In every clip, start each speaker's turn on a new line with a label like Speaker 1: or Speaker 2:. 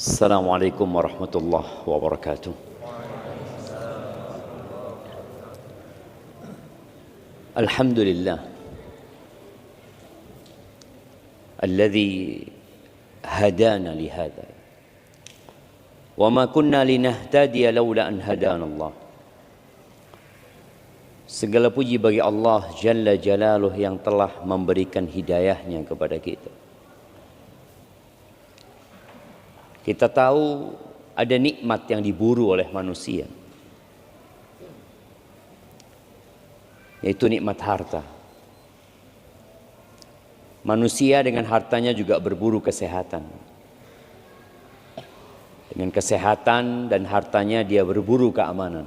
Speaker 1: Assalamualaikum warahmatullahi wabarakatuh. Alhamdulillah alladzi hadana lihada wa ma kunna linahtadiya laula an hadana Allah. Segala puji bagi Allah Jalla Jalaluh yang telah memberikan hidayahnya kepada kita. Kita tahu ada nikmat yang diburu oleh manusia, yaitu nikmat harta. Manusia dengan hartanya juga berburu kesehatan. Dengan kesehatan dan hartanya dia berburu keamanan.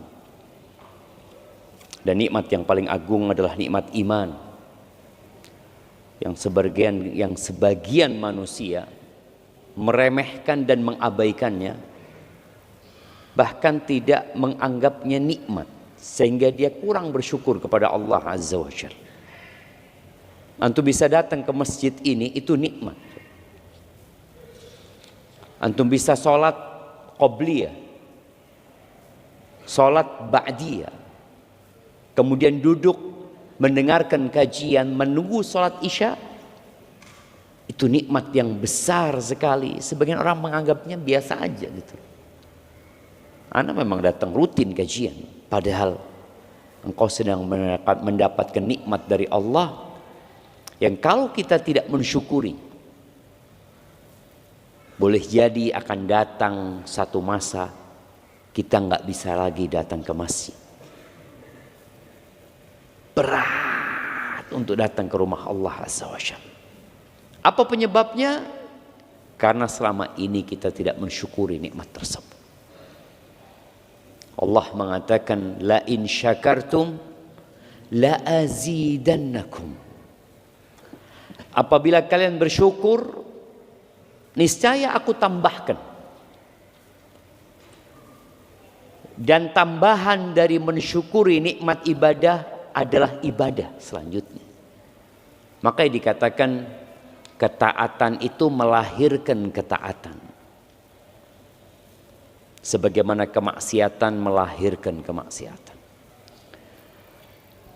Speaker 1: Dan nikmat yang paling agung adalah nikmat iman. Yang sebagian manusia meremehkan dan mengabaikannya, bahkan tidak menganggapnya nikmat, sehingga dia kurang bersyukur kepada Allah Azza wa Jalla. Antum bisa datang ke masjid ini, itu nikmat. Antum bisa sholat qobliyah, sholat ba'diyah, kemudian duduk mendengarkan kajian, menunggu sholat isya. Itu nikmat yang besar sekali. Sebagian orang menganggapnya biasa aja gitu. Anda memang datang rutin kajian, padahal engkau sedang mendapatkan nikmat dari Allah yang kalau kita tidak mensyukuri, boleh jadi akan datang satu masa kita nggak bisa lagi datang ke masjid. Berat untuk datang ke rumah Allah Azza wa Jalla. Apa penyebabnya? Karena selama ini kita tidak mensyukuri nikmat tersebut. Allah mengatakan, la in syakartum la azidannakum. Apabila kalian bersyukur, niscaya aku tambahkan. Dan tambahan dari mensyukuri nikmat ibadah adalah ibadah selanjutnya. Maka dikatakan ketaatan itu melahirkan ketaatan, sebagaimana kemaksiatan melahirkan kemaksiatan.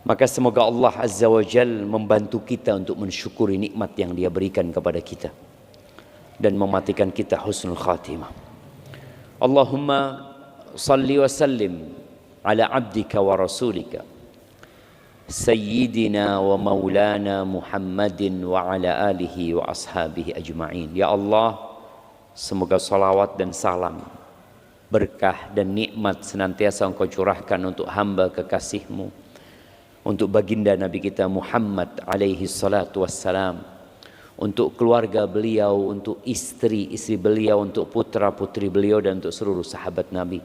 Speaker 1: Maka semoga Allah Azza wa Jalla membantu kita untuk mensyukuri nikmat yang Dia berikan kepada kita dan mematikan kita husnul khatimah. Allahumma salli wa sallim ala abdika wa rasulika Sayyidina wa maulana Muhammadin wa ala alihi wa ashabihi ajma'in. Ya Allah, semoga salawat dan salam, berkah dan nikmat senantiasa Engkau curahkan untuk hamba kekasih-Mu, untuk baginda Nabi kita Muhammad alaihi salatu wassalam, untuk keluarga beliau, untuk istri-istri beliau, untuk putra-putri beliau, dan untuk seluruh sahabat Nabi.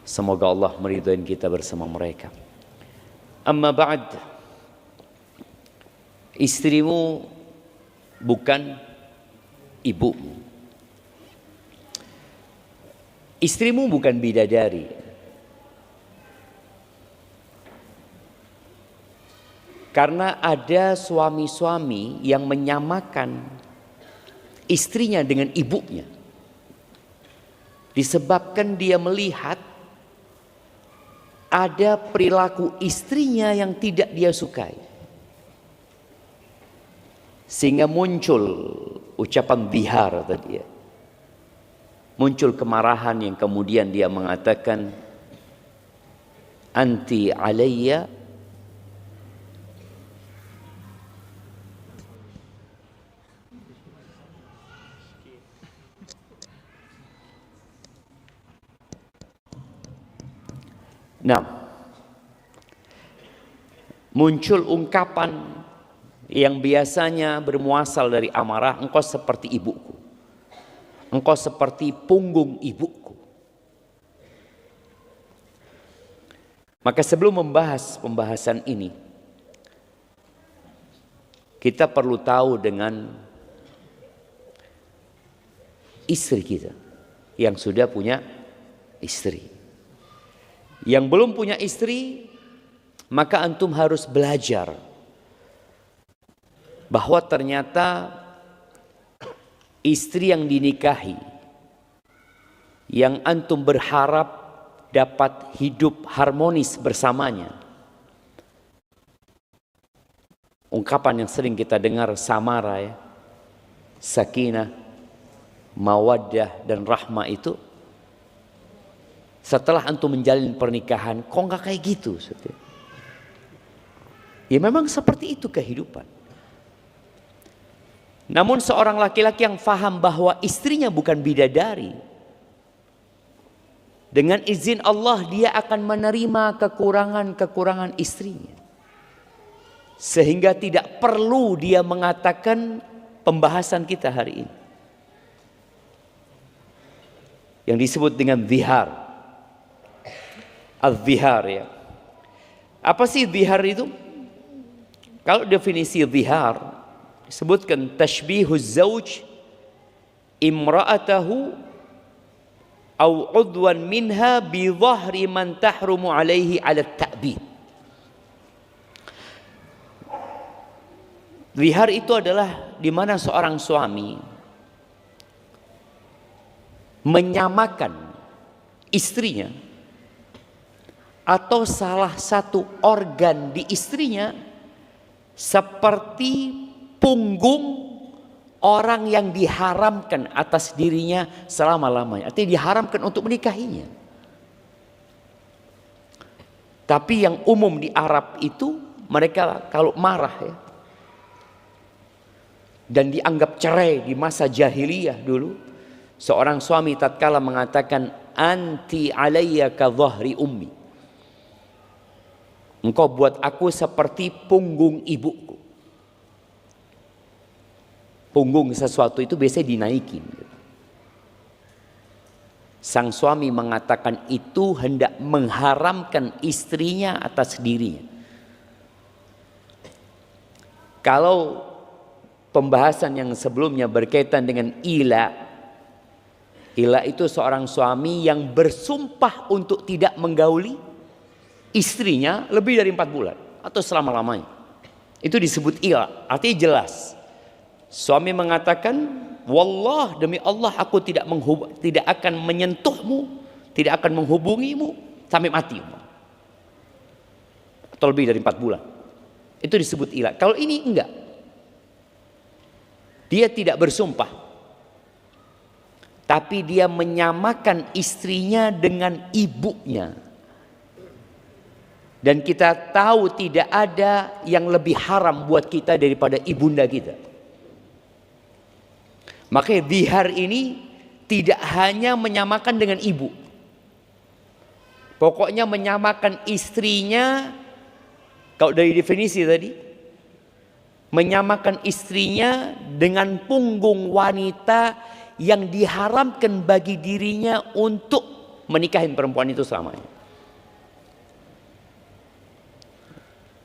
Speaker 1: Semoga Allah meridhai kita bersama mereka. Amma ba'd, istrimu bukan ibumu. Istrimu bukan bidadari. Karena ada suami-suami yang menyamakan istrinya dengan ibunya, disebabkan dia melihat ada perilaku istrinya yang tidak dia sukai, sehingga muncul ucapan bihar tadi ya. Muncul kemarahan yang kemudian dia mengatakan, anti alayya muncul ungkapan yang biasanya bermuasal dari amarah, engkau seperti ibuku, engkau seperti punggung ibuku. Maka sebelum membahas pembahasan ini, kita perlu tahu dengan istri kita yang sudah punya istri. Yang belum punya istri, maka antum harus belajar bahwa ternyata istri yang dinikahi yang antum berharap dapat hidup harmonis bersamanya. Ungkapan yang sering kita dengar samara ya, sakinah, mawaddah dan rahmah itu, setelah antum menjalin pernikahan, kok nggak kayak gitu? Ya memang seperti itu kehidupan. Namun seorang laki-laki yang faham bahwa istrinya bukan bidadari, dengan izin Allah dia akan menerima kekurangan-kekurangan istrinya. Sehingga tidak perlu dia mengatakan pembahasan kita hari ini, yang disebut dengan zihar. Az-zihar ya. Apa sih zihar itu? Kalau definisi zihar disebutkan tashbihuz zauj imra'atahu au udwan minha bi dhahri man tahrumu alaihi ala ta'bid. Zihar itu adalah di mana seorang suami menyamakan istrinya atau salah satu organ di istrinya seperti punggung orang yang diharamkan atas dirinya selama-lamanya. Artinya diharamkan untuk menikahinya. Tapi yang umum di Arab itu, mereka kalau marah ya, dan dianggap cerai di masa jahiliyah dulu, seorang suami tatkala mengatakan anti alayya ka dhahri ummi, engkau buat aku seperti punggung ibuku. Punggung sesuatu itu biasanya dinaikin. Sang suami mengatakan itu hendak mengharamkan istrinya atas dirinya. Kalau pembahasan yang sebelumnya berkaitan dengan ila. Ila itu seorang suami yang bersumpah untuk tidak menggauli istrinya lebih dari 4 bulan atau selama-lamanya. Itu disebut ila, artinya jelas. Suami mengatakan, wallah demi Allah aku tidak akan menyentuhmu, tidak akan menghubungimu sampai mati. Atau lebih dari 4 bulan. Itu disebut ila. Kalau ini enggak. Dia tidak bersumpah, tapi dia menyamakan istrinya dengan ibunya. Dan kita tahu tidak ada yang lebih haram buat kita daripada ibunda kita. Makanya zihar ini tidak hanya menyamakan dengan ibu. Pokoknya menyamakan istrinya, kalau dari definisi tadi, menyamakan istrinya dengan punggung wanita yang diharamkan bagi dirinya untuk menikahin perempuan itu selamanya.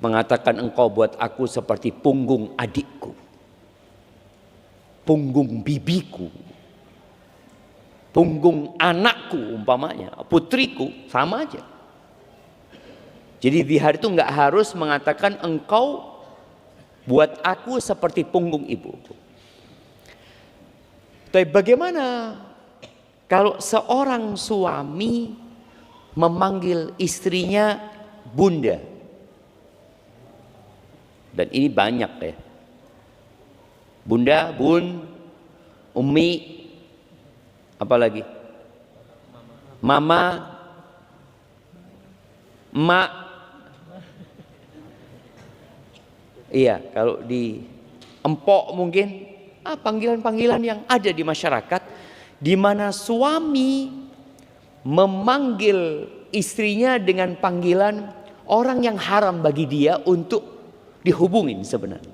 Speaker 1: Mengatakan engkau buat aku seperti punggung adikku, punggung bibiku, punggung anakku umpamanya, putriku, sama aja. Jadi zihar itu enggak harus mengatakan engkau buat aku seperti punggung ibuku. Tapi bagaimana kalau seorang suami memanggil istrinya bunda? Dan ini banyak ya. Bunda, bun, umi, apalagi? Mama, emak. Iya, kalau di empok mungkin panggilan-panggilan yang ada di masyarakat, di mana suami memanggil istrinya dengan panggilan orang yang haram bagi dia untuk dihubungin sebenarnya.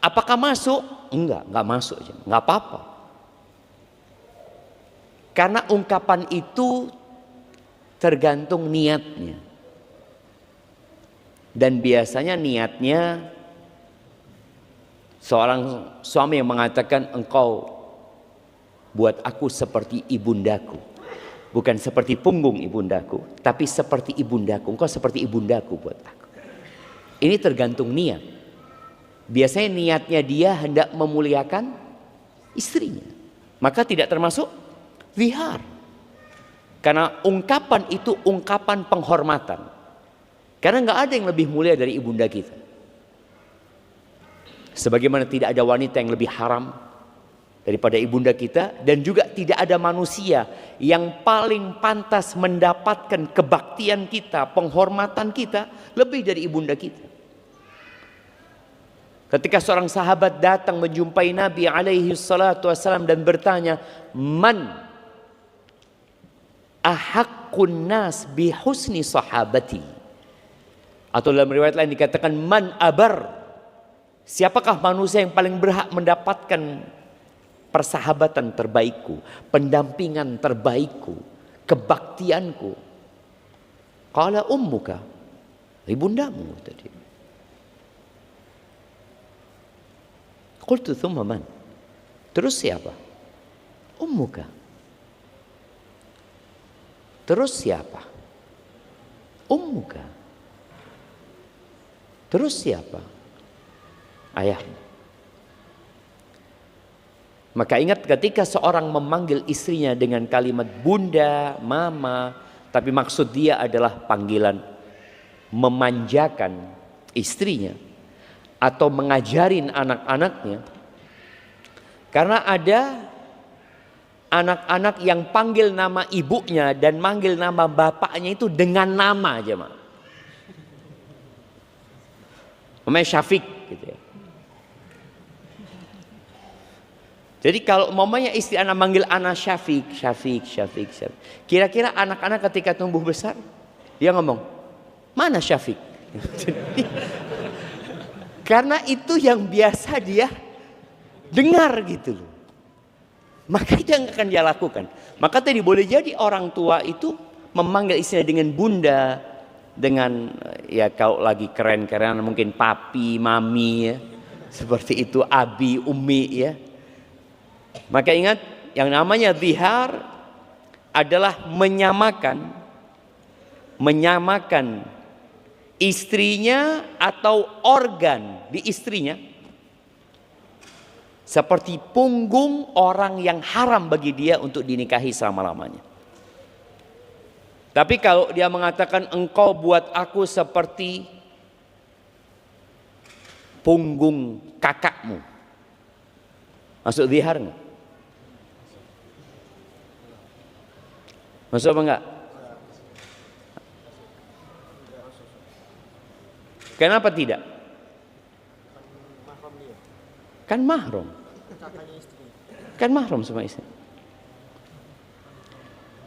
Speaker 1: Apakah masuk? Enggak masuk aja, enggak apa-apa. Karena ungkapan itu tergantung niatnya. Dan biasanya niatnya seorang suami yang mengatakan engkau buat aku seperti ibundaku, bukan seperti punggung ibundaku, tapi seperti ibundaku. Engkau seperti ibundaku buat aku. Ini tergantung niat. Biasanya niatnya dia hendak memuliakan istrinya, maka tidak termasuk zihar. Karena ungkapan itu ungkapan penghormatan. Karena nggak ada yang lebih mulia dari ibunda kita. Sebagaimana tidak ada wanita yang lebih haram daripada ibunda kita, dan juga tidak ada manusia yang paling pantas mendapatkan kebaktian kita, penghormatan kita lebih dari ibunda kita. Ketika seorang sahabat datang menjumpai Nabi alaihi salatu wassalam dan bertanya, "Man ahaqqun nas bi husni sahabati?" Atau dalam riwayat lain dikatakan, "Man abar?" Siapakah manusia yang paling berhak mendapatkan persahabatan terbaikku, pendampingan terbaikku, kebaktianku? Qala ummuka, ibundamu tadi. Qultu thumma man? Terus siapa? Ummuka. Terus siapa? Ummuka. Terus siapa? Ayahmu. Maka ingat, ketika seorang memanggil istrinya dengan kalimat bunda, mama, tapi maksud dia adalah panggilan memanjakan istrinya atau mengajarin anak-anaknya. Karena ada anak-anak yang panggil nama ibunya dan manggil nama bapaknya itu dengan nama aja, Mak. Namanya Syafiq gitu ya. Jadi kalau mamanya istri anak manggil anak Syafiq. Kira-kira anak-anak ketika tumbuh besar dia ngomong, "Mana Syafiq?" Karena itu yang biasa dia dengar gitu loh. Maka itu yang akan dia lakukan. Maka tadi boleh jadi orang tua itu memanggil istrinya dengan bunda, dengan ya kalau lagi keren-keren mungkin papi, mami ya. Seperti itu, abi, umi ya. Maka ingat, yang namanya zihar adalah menyamakan istrinya atau organ di istrinya seperti punggung orang yang haram bagi dia untuk dinikahi selama-lamanya. Tapi kalau dia mengatakan engkau buat aku seperti punggung kakakmu, masuk zihar enggak? Masuk apa enggak? Kenapa tidak? Kan mahram. Kan mahram sama istri.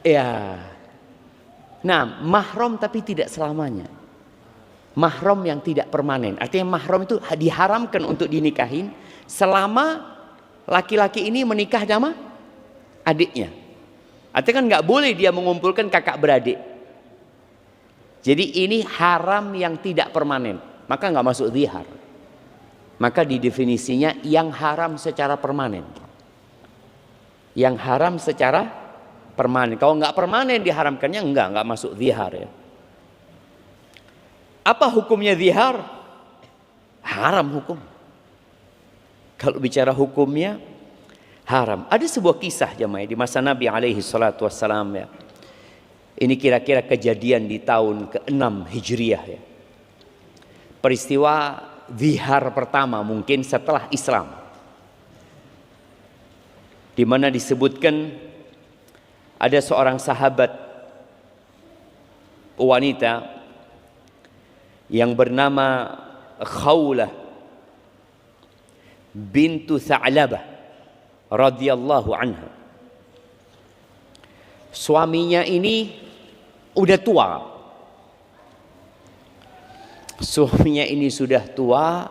Speaker 1: Ya. Nah, mahram tapi tidak selamanya. Mahram yang tidak permanen. Artinya mahram itu diharamkan untuk dinikahin selama laki-laki ini menikah sama adiknya. Artinya kan nggak boleh dia mengumpulkan kakak beradik. Jadi ini haram yang tidak permanen, maka nggak masuk zihar. Maka di definisinya yang haram secara permanen. Yang haram secara permanen. Kalau nggak permanen diharamkannya nggak masuk zihar ya. Apa hukumnya zihar? Haram hukum. Kalau bicara hukumnya haram. Ada sebuah kisah jemaah di masa Nabi alaihi salatu wassalam ya. Ini kira-kira kejadian di tahun ke-6 Hijriah ya. Peristiwa zihar pertama mungkin setelah Islam. Di mana disebutkan ada seorang sahabat wanita yang bernama Khawlah bintu Tha'labah radhiyallahu anha. Suaminya ini udah tua. Suaminya ini sudah tua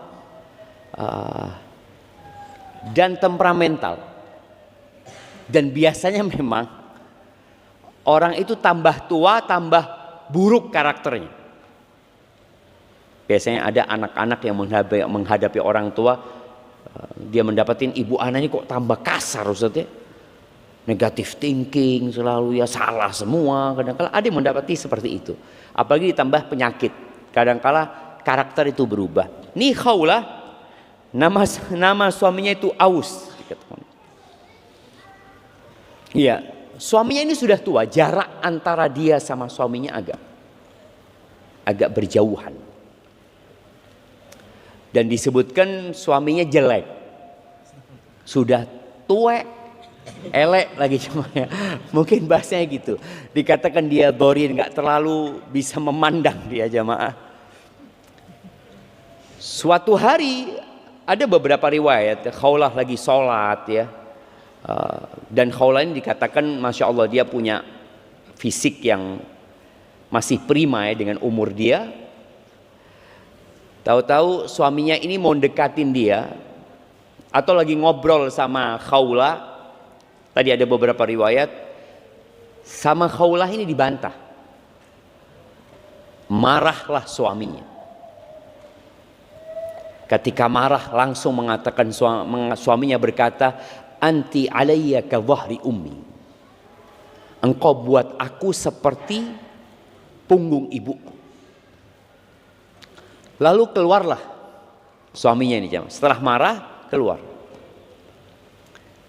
Speaker 1: dan temperamental. Dan biasanya memang orang itu tambah tua tambah buruk karakternya. Biasanya ada anak-anak yang menghadapi orang tua, dia mendapatin ibu anaknya kok tambah kasar Ustaz ya. Negatif thinking selalu ya, salah semua. Kadang-kala ada yang mendapati seperti itu. Apalagi ditambah penyakit. Kadang-kala karakter itu berubah. Nih Khawlah, nama suaminya itu Aus. Iya, suaminya ini sudah tua, jarak antara dia sama suaminya agak berjauhan. Dan disebutkan suaminya jelek, sudah tua, elek lagi cumanya. Mungkin bahasanya gitu. Dikatakan dia dorin, nggak terlalu bisa memandang dia jamaah. Suatu hari ada beberapa riwayat Khawlah lagi sholat ya. Dan Khawlah ini dikatakan Masya Allah dia punya fisik yang masih prima ya dengan umur dia. Tahu-tahu suaminya ini mau dekatin dia atau lagi ngobrol sama Khawlah. Tadi ada beberapa riwayat sama Khawlah ini dibantah. Marahlah suaminya. Ketika marah langsung mengatakan suaminya berkata, "Anti alayya ka dhahri ummi." Engkau buat aku seperti punggung ibuku. Lalu keluarlah suaminya ini jamaah. Setelah marah keluar.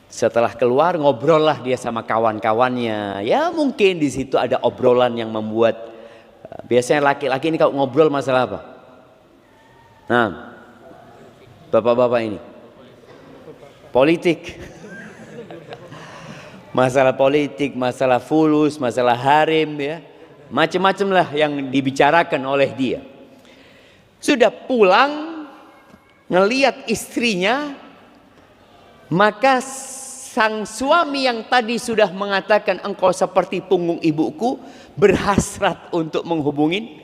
Speaker 1: Setelah keluar ngobrollah dia sama kawan-kawannya. Ya mungkin di situ ada obrolan yang membuat biasanya laki-laki ini kalau ngobrol masalah apa? Nah, bapak-bapak ini politik. Masalah politik, masalah fulus, masalah harem ya. Macam-macam lah yang dibicarakan oleh dia. Sudah pulang ngelihat istrinya, maka sang suami yang tadi sudah mengatakan engkau seperti punggung ibuku berhasrat untuk menghubungin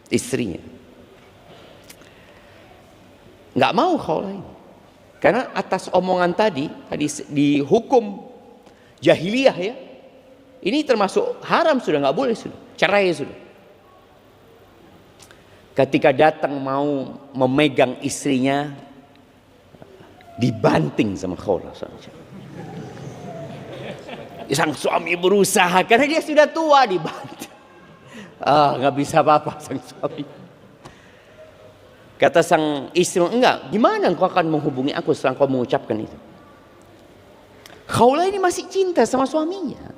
Speaker 1: istrinya. Nggak mau Khawlah ini. Karena atas omongan tadi dihukum jahiliyah ya. Ini termasuk haram sudah, nggak boleh sudah. Cerai sudah. Ketika datang mau memegang istrinya, dibanting sama Khawlah. Sang suami berusaha karena dia sudah tua, dibanting. Nggak bisa apa-apa sang suami. Kata sang istri, enggak, gimana engkau akan menghubungi aku setelah kau mengucapkan itu? Khawlah ini masih cinta sama suaminya.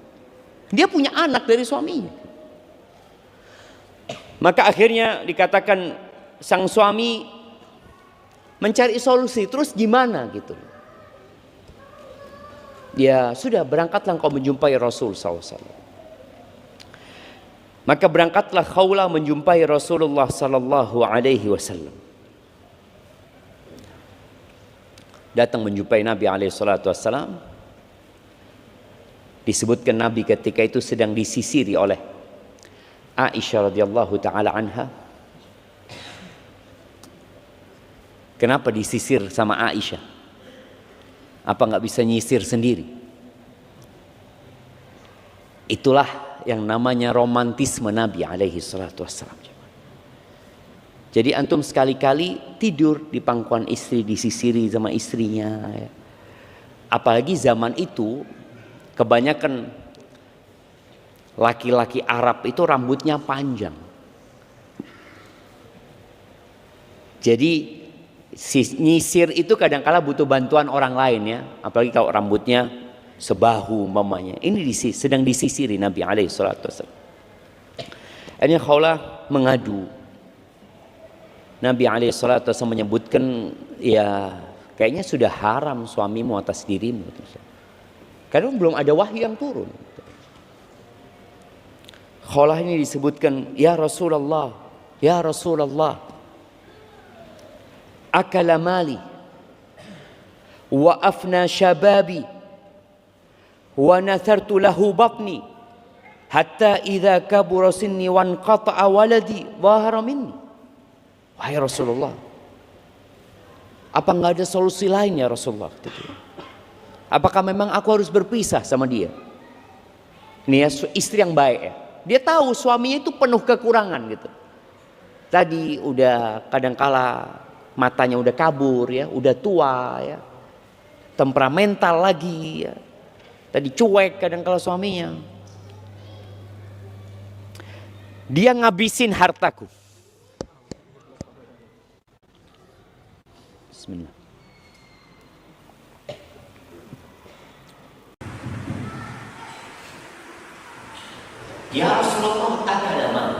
Speaker 1: Dia punya anak dari suaminya. Maka akhirnya dikatakan sang suami mencari solusi. Terus gimana gitu? Ya sudah, berangkatlah engkau menjumpai Rasul SAW. Maka berangkatlah Khawlah menjumpai Rasulullah SAW. Datang menjumpai Nabi SAW. Disebutkan Nabi ketika itu sedang disisiri oleh Aisyah radhiyallahu taala anha. Kenapa disisir sama Aisyah? Apa nggak bisa nyisir sendiri? Itulah yang namanya romantisme Nabi alaihi salatu wassalam. Jadi antum sekali-kali tidur di pangkuan istri, disisiri sama istrinya ya. Apalagi zaman itu kebanyakan laki-laki Arab itu rambutnya panjang. Jadi nyisir itu kadang-kala butuh bantuan orang lain ya. Apalagi kalau rambutnya sebahu umpamanya. Ini sedang disisiri Nabi alaihi salatu wasallam. Akhirnya Khawlah mengadu. Nabi alaihi salatu wasallam menyebutkan, ya kayaknya sudah haram suamimu atas dirimu. Karena belum ada wahyu yang turun. Khawlah ini disebutkan, ya Rasulullah, ya Rasulullah, akala mali wa afna syababi wa nathartu lahu batni hatta idza kabura sinni wa anqata'a waladi dhahara minni. Wahai Rasulullah, apa enggak ada solusi lain ya Rasulullah? Apakah memang aku harus berpisah sama dia? Ini ya istri yang baik ya. Dia tahu suaminya itu penuh kekurangan gitu. Tadi udah kadangkala matanya udah kabur ya, udah tua ya. Temperamental lagi ya. Tadi cuek kadangkala suaminya. Dia ngabisin hartaku. Bismillah. Ya Rasulullah, akala mal.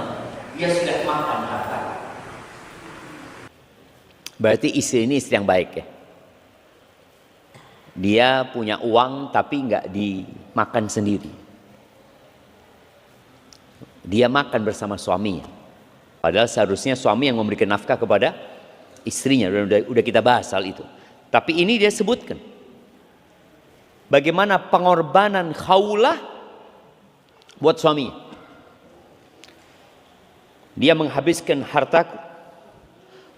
Speaker 1: Dia sudah makan harta. Berarti istri ini istri yang baik ya. Dia punya uang tapi nggak dimakan sendiri. Dia makan bersama suaminya. Padahal seharusnya suami yang memberikan nafkah kepada istrinya. Udah kita bahas hal itu. Tapi ini dia sebutkan. Bagaimana pengorbanan Khawlah buat suaminya. Dia menghabiskan hartaku.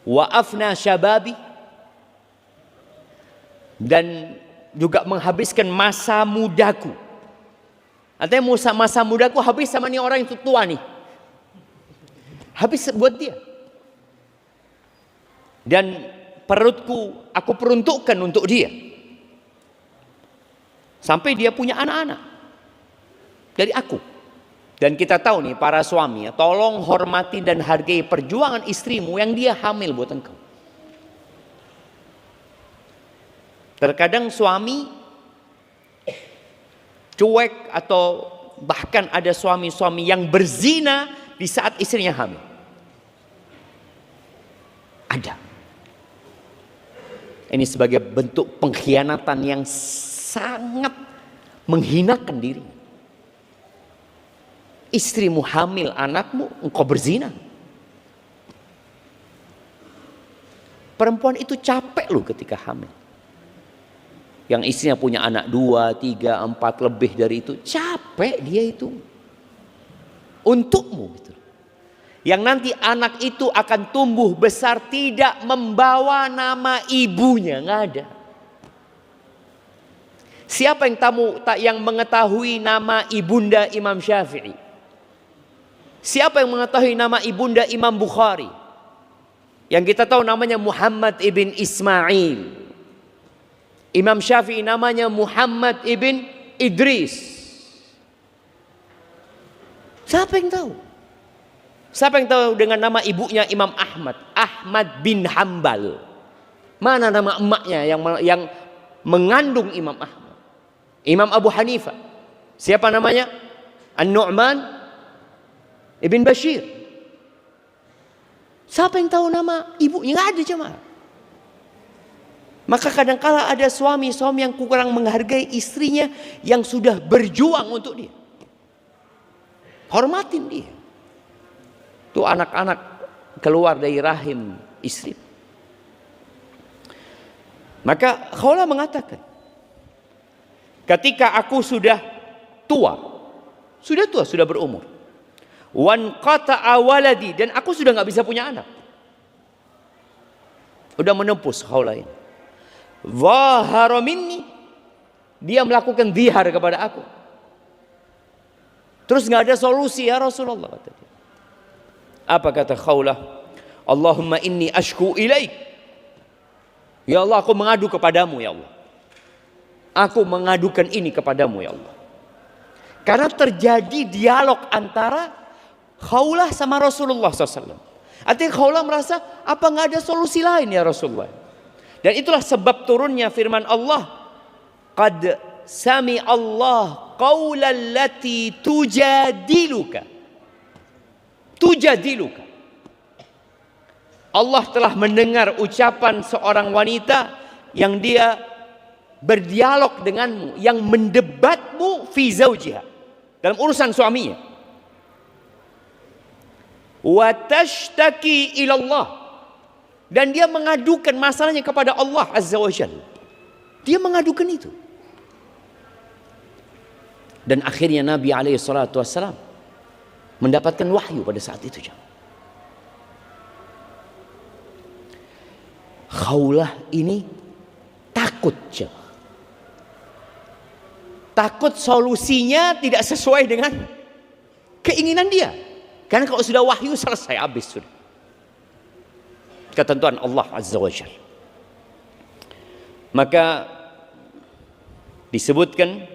Speaker 1: Wa afna syababi. Dan juga menghabiskan masa mudaku. Artinya masa mudaku habis sama nih orang itu tua nih. Habis buat dia. Dan perutku aku peruntukkan untuk dia. Sampai dia punya anak-anak. Dari aku. Dan kita tahu nih para suami, tolong hormati dan hargai perjuangan istrimu yang dia hamil buat engkau. Terkadang suami cuek atau bahkan ada suami-suami yang berzina di saat istrinya hamil. Ada. Ini sebagai bentuk pengkhianatan yang sangat menghinakan diri. Istrimu hamil anakmu, engkau berzina. Perempuan itu capek loh ketika hamil. Yang istrinya punya anak 2, 3, 4 lebih dari itu, capek dia itu. Untukmu gitu. Yang nanti anak itu akan tumbuh besar tidak membawa nama ibunya, nggak ada. Siapa yang mengetahui nama ibunda Imam Syafi'i? Siapa yang mengetahui nama ibunda Imam Bukhari? Yang kita tahu namanya Muhammad ibn Ismail. Imam Syafi'i namanya Muhammad ibn Idris. Siapa yang tahu? Siapa yang tahu dengan nama ibunya Imam Ahmad? Ahmad bin Hambal. Mana nama emaknya yang mengandung Imam Ahmad? Imam Abu Hanifah. Siapa namanya? An-Nu'man ibn Bashir. Siapa yang tahu nama ibunya? Nggak ada jemaah. Maka kadangkala ada suami-suami yang kurang menghargai istrinya yang sudah berjuang untuk dia. Hormatin dia. Itu anak-anak keluar dari rahim istri. Maka Khawlah mengatakan, ketika aku sudah tua, sudah berumur, wan qata'a waladi, dan aku sudah nggak bisa punya anak, udah menepus Khawlah ini. Zahara minni, dia melakukan zihar kepada aku. Terus nggak ada solusi ya Rasulullah, kata dia. Apa kata Khawlah? Allahumma inni ashku ilaik. Ya Allah, aku mengadu kepadamu ya Allah. Aku mengadukan ini kepadamu ya Allah. Karena terjadi dialog antara Khawlah sama Rasulullah SAW. Artinya Khawlah merasa, apa nggak ada solusi lain ya Rasulullah? Dan itulah sebab turunnya firman Allah. Qad sami Allah qawlan lati tujadiluka. Allah telah mendengar ucapan seorang wanita yang dia berdialog denganmu, yang mendebatmu fi zaujiha, dalam urusan suaminya. Wa tashtaki ila Allah, dan dia mengadukan masalahnya kepada Allah Azza wa Jalla. Dia mengadukan itu. Dan akhirnya Nabi alaihi salatu wassalam mendapatkan wahyu pada saat itu. Khawlah ini takut. Takut solusinya tidak sesuai dengan keinginan dia. Karena kalau sudah wahyu selesai, habis sudah. Ketentuan Allah Azza wa Jalla. Maka disebutkan,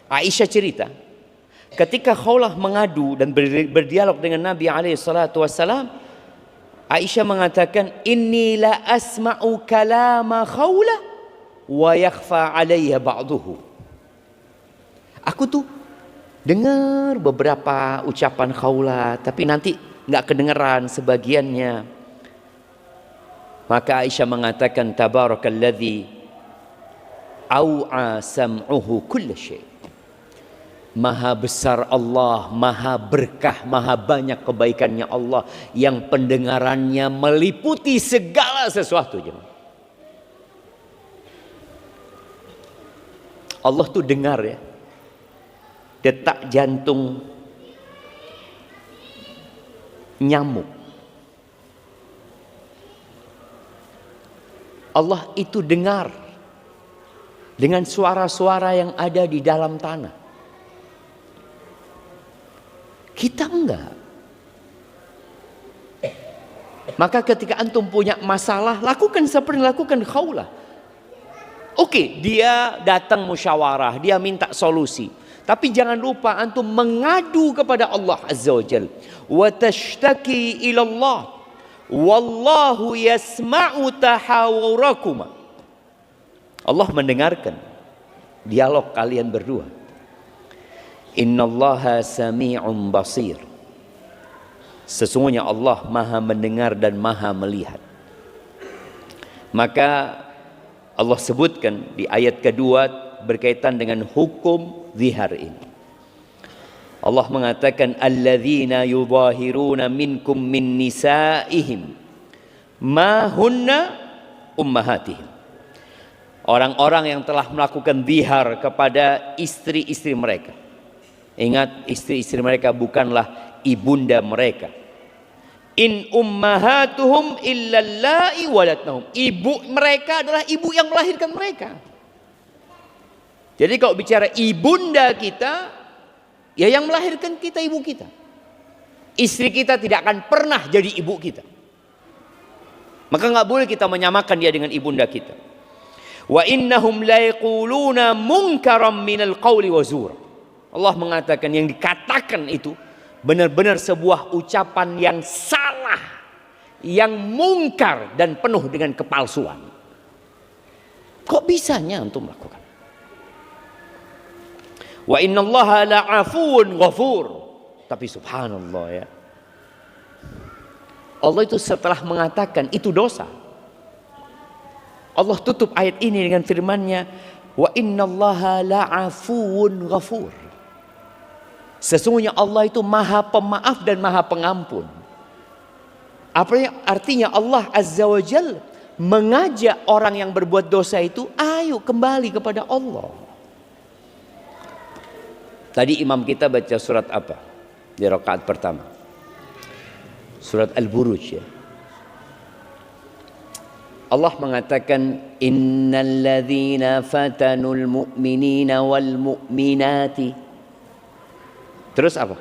Speaker 1: Aisyah cerita, ketika Khawlah mengadu dan berdialog dengan Nabi SAW, Aisyah mengatakan, inni la asma'u kalama Khawlah wa yakhfa alayya ba'duhu. Aku tuh Dengar beberapa ucapan khawla, tapi nanti nggak kedengeran sebagiannya. Maka Aisyah mengatakan, tabarakalladzi au'a sam'uhu kulla syai'. Maha besar Allah, maha berkah, maha banyak kebaikannya Allah yang pendengarannya meliputi segala sesuatu. Allah tuh dengar ya, detak jantung nyamuk. Allah itu dengar dengan suara-suara yang ada di dalam tanah. Kita enggak. Maka ketika antum punya masalah, lakukan seperti lakukan khawlah. Oke, dia datang musyawarah, dia minta solusi. Tapi jangan lupa antum mengadu kepada Allah Azza wa Jalla. Wa tashtaki ila Allah. Wallahu yasma'u tahawurakuma. Allah mendengarkan dialog kalian berdua. Innallaha sami'un basir. Sesungguhnya Allah maha mendengar dan maha melihat. Maka Allah sebutkan di ayat kedua berkaitan dengan hukum zihar ini. Allah mengatakan alladzina yudhahiruna minkum min nisaihim ma hunna ummahatihim. Orang-orang yang telah melakukan zihar kepada istri-istri mereka. Ingat, istri-istri mereka bukanlah ibunda mereka. In ummahatuhum illallai waladnahum. Ibu mereka adalah ibu yang melahirkan mereka. Jadi kalau bicara ibunda kita, ya yang melahirkan kita ibu kita. Istri kita tidak akan pernah jadi ibu kita. Maka nggak boleh kita menyamakan dia dengan ibunda kita. Wa innahum la yaquluna munkaram minal qawli wa zura. Allah mengatakan yang dikatakan itu benar-benar sebuah ucapan yang salah, yang mungkar dan penuh dengan kepalsuan. Kok bisanya antum melakukan? Wa innallaha la'afuun ghafur. Tapi subhanallah ya, Allah itu setelah mengatakan itu dosa, Allah tutup ayat ini dengan firman-Nya, wa innallaha la'afuun ghafur. Sesungguhnya Allah itu maha pemaaf dan maha pengampun. Artinya Allah Azza wa Jalla mengajak orang yang berbuat dosa itu, ayo kembali kepada Allah. Tadi imam kita baca surat apa di rakaat pertama? Surat Al-Buruj ya. Allah mengatakan innal ladzina fatanul mu'minina wal mu'minati. Terus apa?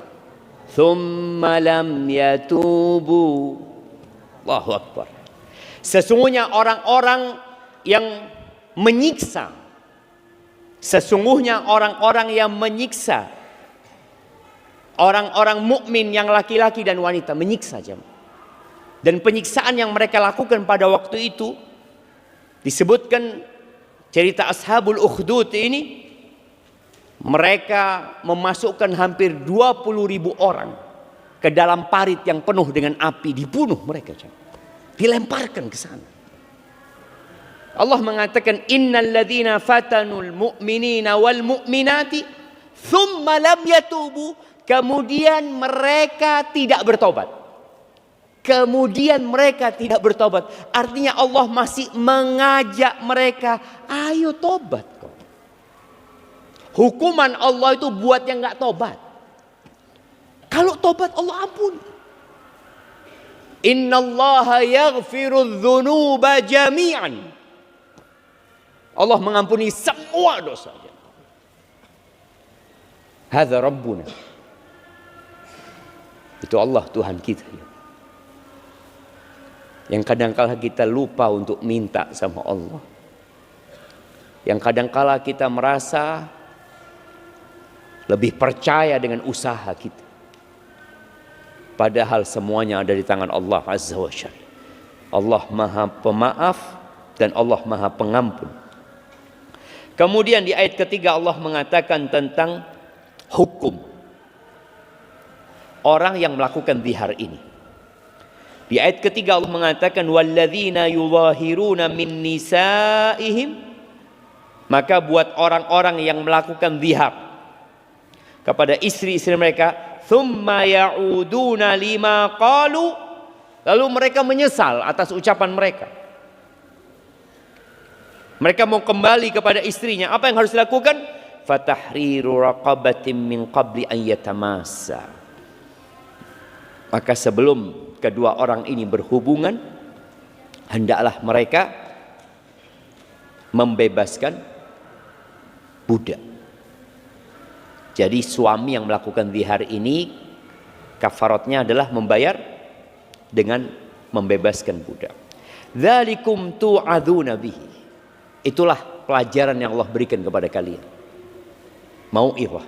Speaker 1: Thumma lam yatubu. Allahu Akbar. Sesungguhnya orang-orang yang menyiksa, sesungguhnya orang-orang yang menyiksa orang-orang mukmin yang laki-laki dan wanita, menyiksa jemaah. Dan penyiksaan yang mereka lakukan pada waktu itu disebutkan cerita Ashabul Ukhdud ini. Mereka memasukkan hampir 20.000 orang ke dalam parit yang penuh dengan api, dibunuh mereka, dilemparkan ke sana. Allah mengatakan innal ladzina fatanul mu'minina wal mu'minati thumma lam yatubu, kemudian mereka tidak bertobat. Kemudian mereka tidak bertobat. Artinya Allah masih mengajak mereka, ayo tobat. Hukuman Allah itu buat yang nggak tobat. Kalau tobat Allah ampuni. Innallaha yaghfiru dzunuba jami'an. Allah mengampuni semua dosa. Hadza Rabbuna. Itu Allah Tuhan kita. Yang kadangkala kita lupa untuk minta sama Allah. Yang kadangkala kita merasa lebih percaya dengan usaha kita. Padahal semuanya ada di tangan Allah Azza wa Jalla. Allah maha pemaaf dan Allah maha pengampun. Kemudian di ayat ketiga Allah mengatakan tentang hukum. orang yang melakukan zihar ini. Di ayat ketiga Allah mengatakan walladzina yuzahiruna min nisaihim, maka buat orang-orang yang melakukan zihar kepada istri-istri mereka, thumma ya'uduna lima qalu, lalu mereka menyesal atas ucapan mereka. Mereka mau kembali kepada istrinya, apa yang harus dilakukan? Fatahriru raqabatin min qabli an yatamassa. Maka sebelum kedua orang ini berhubungan, hendaklah mereka membebaskan budak. Jadi suami yang melakukan zihar ini kafaratnya adalah membayar dengan membebaskan budak. Dzalikum tu'adzuna bihi. Itulah pelajaran yang Allah berikan kepada kalian. Mau'izah.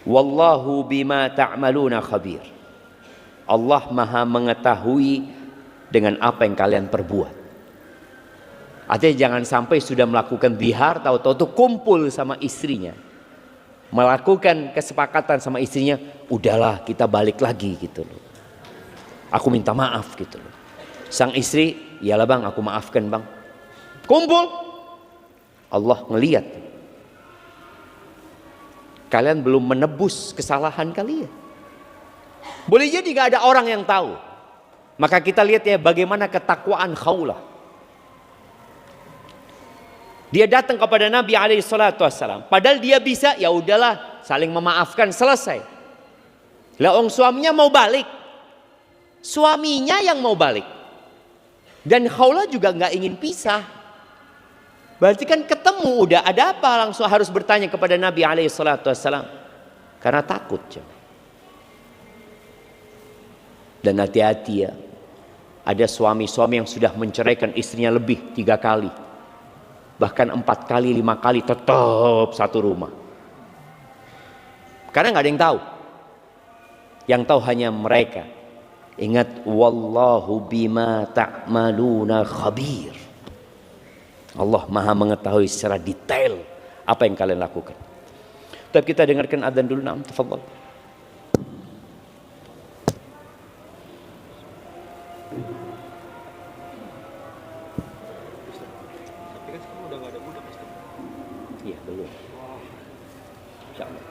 Speaker 1: Wallahu bima ta'maluna khabir. Allah Maha mengetahui dengan apa yang kalian perbuat. Artinya jangan sampai sudah melakukan zihar tahu-tahu tuh kumpul sama istrinya, melakukan kesepakatan sama istrinya, udahlah kita balik lagi gitu loh. Aku minta maaf gitu loh. Sang istri, iyalah bang, aku maafkan bang. Kumpul, Allah ngelihat kalian belum menebus kesalahan kalian. Boleh jadi gak ada orang yang tahu. Maka kita lihat ya bagaimana ketakwaan Khawlah. Dia datang kepada Nabi SAW. Padahal dia bisa, ya udahlah, saling memaafkan, selesai. Lah suaminya mau balik. Suaminya yang mau balik. Dan Khawlah juga gak ingin pisah. Berarti kan ketemu, udah ada apa, langsung harus bertanya kepada Nabi SAW. Karena takut. Dan hati-hati ya, ada suami-suami yang sudah menceraikan istrinya lebih 3 kali, bahkan 4 kali, 5 kali, tetap satu rumah. Karena nggak ada yang tahu. Yang tahu hanya mereka. Ingat, wallahu bima ta'maluna khabir. Allah Maha mengetahui secara detail apa yang kalian lakukan. Tapi kita dengarkan adzan dulu. Naam, tafadhal. Iya, belum. Insyaallah.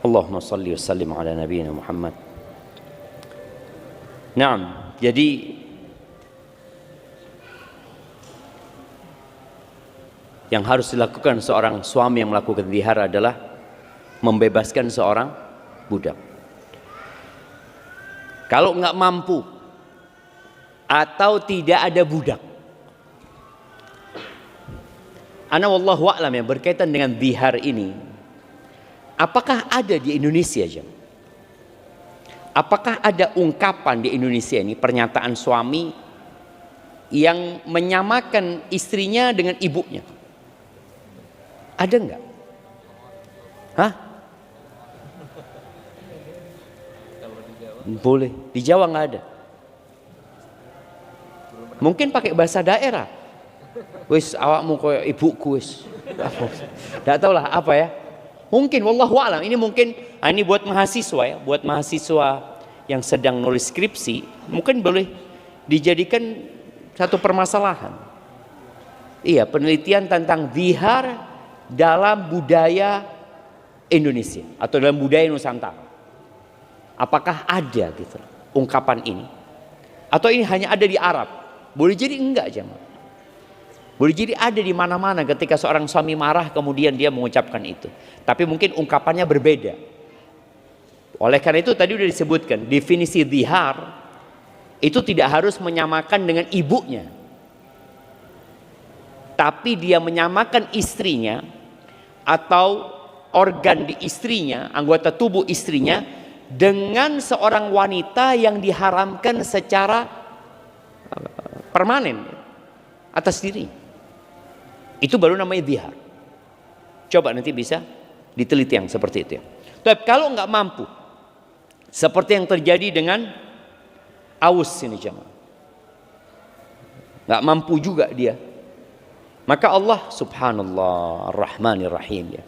Speaker 1: Allahumma salli wa sallim ala nabiyina Muhammad. Naam, jadi yang harus dilakukan seorang suami yang melakukan zihar adalah membebaskan seorang budak. Kalau nggak mampu atau tidak ada budak, ana wallahu a'lam ya, berkaitan dengan zihar ini, apakah ada di Indonesia aja? Apakah ada ungkapan di Indonesia ini, pernyataan suami yang menyamakan istrinya dengan ibunya? Ada enggak? Hah? Boleh. Di Jawa nggak ada. Mungkin pakai bahasa daerah. Wis awakmu koyo ibuku wis. Enggak tahu lah apa ya. Mungkin wallahu a'lam. Ini mungkin ini buat mahasiswa ya, buat mahasiswa yang sedang nulis skripsi, mungkin boleh dijadikan satu permasalahan. Iya, penelitian tentang zihar dalam budaya Indonesia atau dalam budaya Nusantara. Apakah ada gitu ungkapan ini? Atau ini hanya ada di Arab? Boleh jadi enggak, jemaah. Boleh jadi ada di mana-mana ketika seorang suami marah kemudian dia mengucapkan itu. Tapi mungkin ungkapannya berbeda. Oleh karena itu tadi sudah disebutkan definisi zihar itu tidak harus menyamakan dengan ibunya. Tapi dia menyamakan istrinya atau organ di istrinya, anggota tubuh istrinya dengan seorang wanita yang diharamkan secara permanen atas diri. Itu baru namanya zihar. Coba nanti bisa diteliti yang seperti itu. Tapi kalau nggak mampu, seperti yang terjadi dengan Aus ini jemaah, nggak mampu juga dia, maka Allah subhanallah ar-Rahmanir Rahim ya.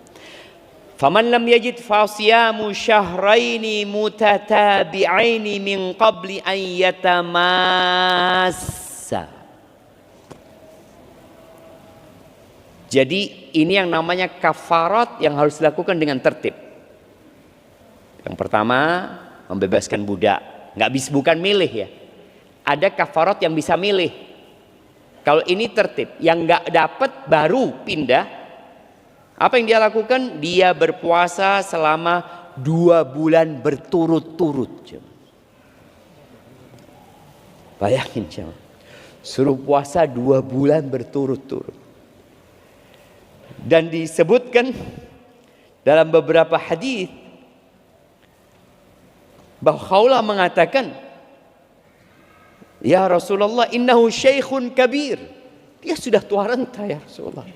Speaker 1: Faman lam yajid fasiyamu syahraini mutatabi'aini min qabli an yatamassa. Jadi ini yang namanya kafarat yang harus dilakukan dengan tertib. Yang pertama, membebaskan budak. Bukan milih ya. Ada kafarat yang bisa milih. Kalau ini tertib, yang nggak dapat baru pindah. Apa yang dia lakukan? Dia berpuasa selama 2 bulan berturut-turut. Bayangin jemaah, suruh puasa 2 bulan berturut-turut. Dan disebutkan dalam beberapa hadis bahwa Khawlah mengatakan, ya Rasulullah, innahu syaikhun kabir. Dia sudah tua renta ya Rasulullah.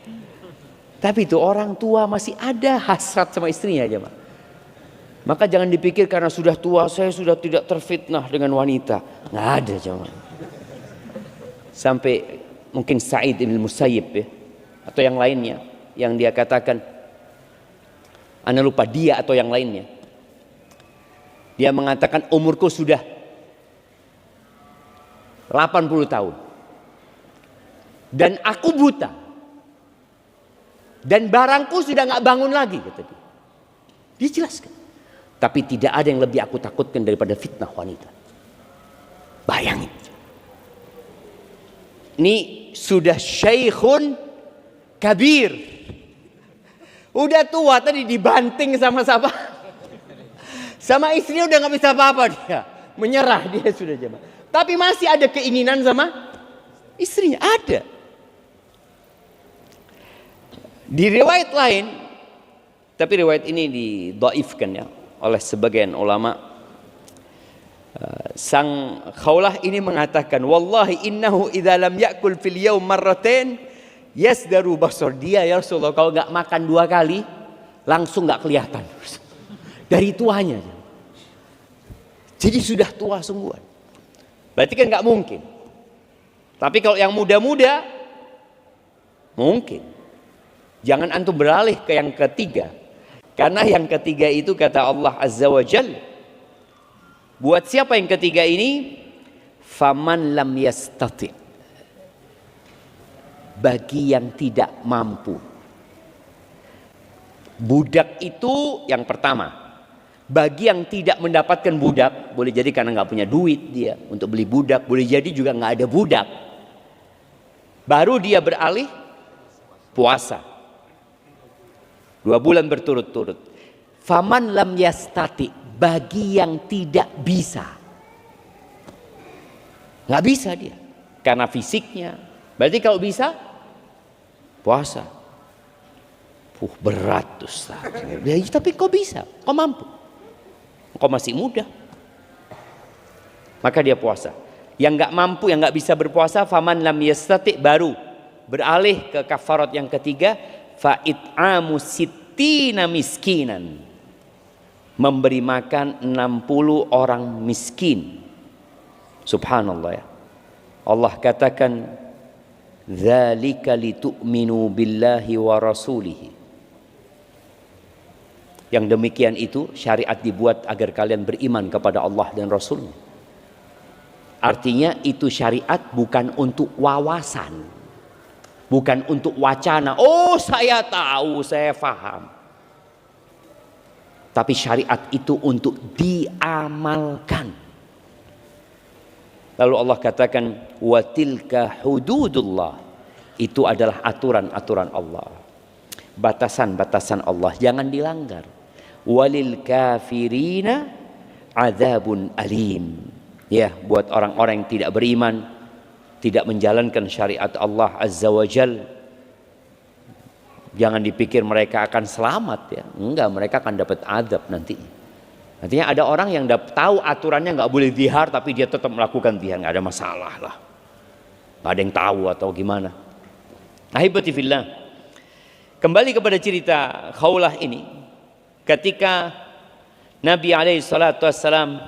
Speaker 1: Tapi itu orang tua masih ada hasrat sama istrinya aja, Pak. Maka jangan dipikir karena sudah tua saya sudah tidak terfitnah dengan wanita. Nggak ada jemaah. Sampai mungkin Sa'id bin Musayyib ya, atau yang lainnya, yang dia katakan, ana lupa dia atau yang lainnya, dia mengatakan umurku sudah 80 tahun dan aku buta dan barangku sudah nggak bangun lagi, kata dia. Dia jelaskan, tapi tidak ada yang lebih aku takutkan daripada fitnah wanita. Bayangin, ini sudah syaikhun kabir, udah tua, tadi dibanting sama siapa? Sama istrinya udah nggak bisa apa-apa, dia menyerah, dia sudah jemaah. Tapi masih ada keinginan sama istrinya, ada. Di riwayat lain, tapi riwayat ini didhaifkan ya oleh sebagian ulama. Sang Khawlah ini mengatakan, wallahi innahu idza lam ya'kul fil yaum marratain yasdaru basar. Dia ya Rasulullah kalau nggak makan 2 kali langsung nggak kelihatan dari tuanya. Jadi sudah tua sungguhan. Berarti kan nggak mungkin. Tapi kalau yang muda-muda mungkin. Jangan antum beralih ke yang ketiga. Karena yang ketiga itu kata Allah Azza wa Jalla, buat siapa yang ketiga ini? Faman lam yastati, bagi yang tidak mampu. Budak itu yang pertama Bagi yang tidak mendapatkan budak, boleh jadi karena nggak punya duit dia untuk beli budak, boleh jadi juga nggak ada budak, baru dia beralih puasa 2 bulan berturut-turut. Faman lam yastati, bagi yang tidak bisa, nggak bisa dia karena fisiknya. Berarti kalau bisa puasa. Berat Ustaz. Ya, tapi kok bisa? Kok mampu? Kok masih muda? Maka dia puasa. Yang nggak mampu, yang nggak bisa berpuasa, faman lam yastati, baru beralih ke kafarat yang ketiga, fa it'amu sittina miskinan, memberi makan 60 orang miskin. Subhanallah ya. Allah katakan, dzalika litu'minu billahi wa rasulihi. Yang demikian itu syariat dibuat agar kalian beriman kepada Allah dan Rasulnya. Artinya itu syariat bukan untuk wawasan, bukan untuk wacana. Oh saya tahu, saya faham. Tapi syariat itu untuk diamalkan. Lalu Allah katakan, wa tilka hududullah. Itu adalah aturan-aturan Allah, batasan-batasan Allah, jangan dilanggar. Walil kafirina adzabun alim. Ya, buat orang-orang yang tidak beriman, tidak menjalankan syariat Allah Azza wa Jal, jangan dipikir mereka akan selamat ya. Enggak, mereka akan dapat azab nanti. Artinya ada orang yang tahu aturannya nggak boleh zihar, tapi dia tetap melakukan zihar, nggak ada masalah lah. Nggak ada yang tahu atau gimana. Ahibati fillah, kembali kepada cerita Khawlah ini. Ketika Nabi SAW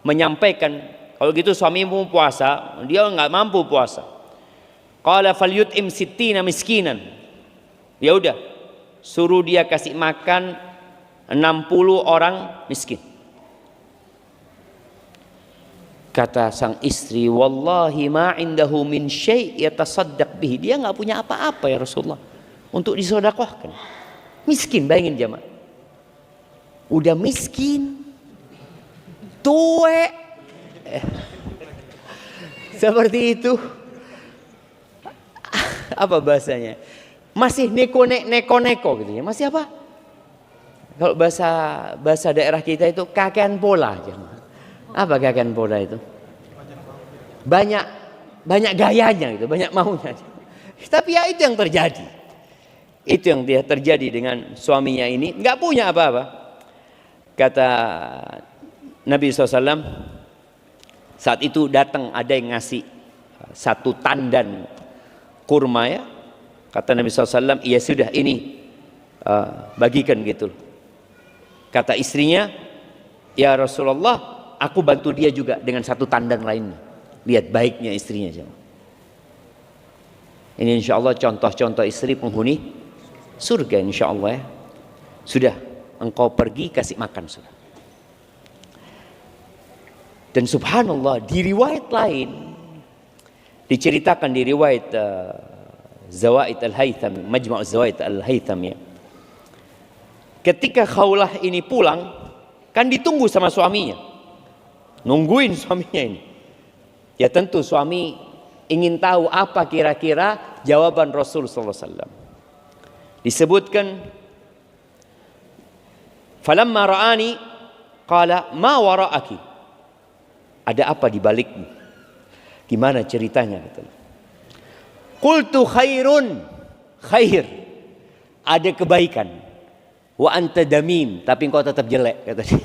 Speaker 1: menyampaikan, kalau gitu suamimu puasa, dia nggak mampu puasa. Qala falyut'im sittina miskinan. Ya udah, suruh dia kasih makan 60 orang miskin. Kata sang istri, wallahi ma indahu min syai' yatasaddaq bihi. Dia nggak punya apa-apa ya Rasulullah untuk disedekahkan. Miskin, bayangin jemaah. Udah miskin, tuwe, seperti itu. Apa bahasanya? Masih neko-neko gitu ya. Masih apa? Kalau bahasa daerah kita itu kakean pola. Apa kakean pola itu? Banyak gayanya gitu, banyak maunya. Tapi ya itu yang terjadi. Itu yang dia terjadi dengan suaminya ini, nggak punya apa-apa. Kata Nabi SAW, saat itu datang ada yang ngasih 1 tandan kurma ya. Kata Nabi SAW, iya sudah ini bagikan gitu. Kata istrinya, ya Rasulullah, aku bantu dia juga dengan 1 tandan lainnya. Lihat baiknya istrinya. Ini insya Allah contoh-contoh istri penghuni surga insya Allah ya. Sudah, engkau pergi kasih makan sudah. Dan subhanallah, di riwayat lain diceritakan, di riwayat Zawaid Al-Haytham, Majma' Zawaid Al-Haytham ya. Ketika Khawlah ini pulang, kan ditunggu sama suaminya. Nungguin suaminya ini. Ya tentu suami ingin tahu apa kira-kira jawaban Rasul sallallahu alaihi wasallam. Disebutkan, falamma ra'ani qala ma wara'aki. Ada apa di balikmu? Gimana ceritanya? Qultu khairun, khair, ada kebaikan. Wa anta damim, tapi engkau tetap jelek, kata dia.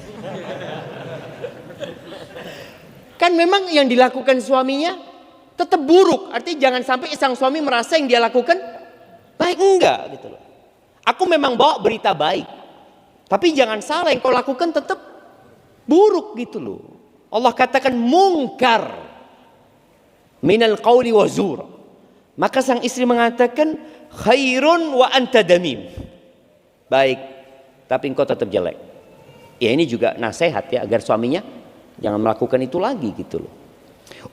Speaker 1: Kan memang yang dilakukan suaminya tetap buruk. Artinya jangan sampai sang suami merasa yang dia lakukan baik, enggak gitu loh. Aku memang bawa berita baik, tapi jangan salah, yang kau lakukan tetap buruk gitu loh. Allah katakan mungkar minal qawli wa zur. Maka sang istri mengatakan khairun wa anta damim. Baik, tapi engkau tetap jelek. Ya ini juga nasihat ya, agar suaminya jangan melakukan itu lagi gitu loh.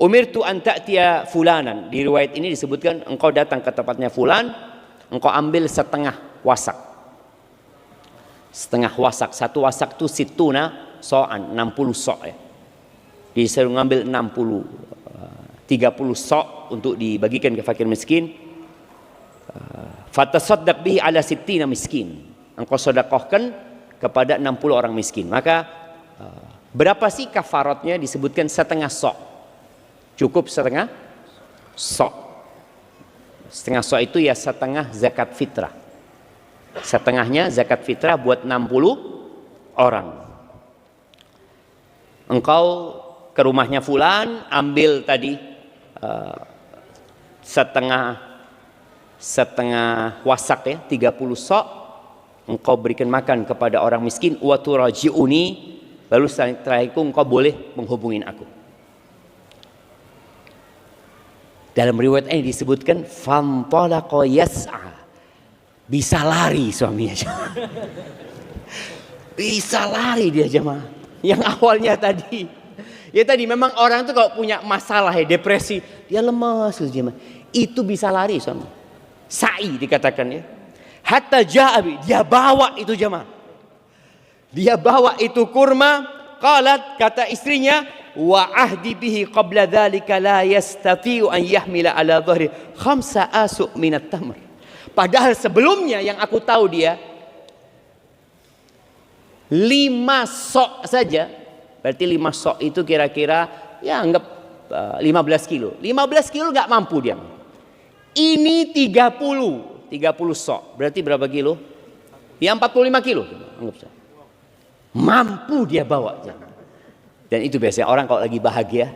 Speaker 1: Umirtu an ta'tiya fulanan. Di riwayat ini disebutkan engkau datang ke tempatnya fulan, engkau ambil setengah wasak. setengah wasak. Satu wasak itu situna so'an, 60 so' ya. Disuruh ngambil 60, 30 so' untuk dibagikan ke fakir miskin. Fatasaddaq bihi ala sittina miskin. Engkau sedekahkan kepada 60 orang miskin. Maka berapa sih kafaratnya? Disebutkan setengah so'. Cukup setengah so'. Setengah so' itu ya setengah zakat fitrah. Setengahnya zakat fitrah buat 60 orang. Engkau ke rumahnya fulan, ambil tadi setengah wasak ya, 30 sok, engkau berikan makan kepada orang miskin, wa turaji'uni, lalu setelah itu engkau boleh menghubungin aku. Dalam riwayat ini disebutkan fantalaqa yas'a, bisa lari suaminya. Bisa lari dia jemaah. Yang awalnya tadi, ya tadi memang orang itu kalau punya masalah ya, depresi, dia lemas jemaah. Itu bisa lari suami. Sa'i dikatakan ya. Hatta ja'abi, dia bawa itu jemaah. Dia bawa itu kurma, qalat, kata istrinya, wa ahdi bihi qabla dhalika la yastati'u an yahmila ala dhahri khamsa asu' minat tamr. Padahal sebelumnya yang aku tahu dia 5 sok saja. Berarti 5 sok itu kira-kira ya anggap 15 kilo. 15 kilo gak mampu dia. Ini 30 sok. Berarti berapa kilo? Ya 45 kilo. Anggap saja. Mampu dia bawa. Dan itu biasanya orang kalau lagi bahagia.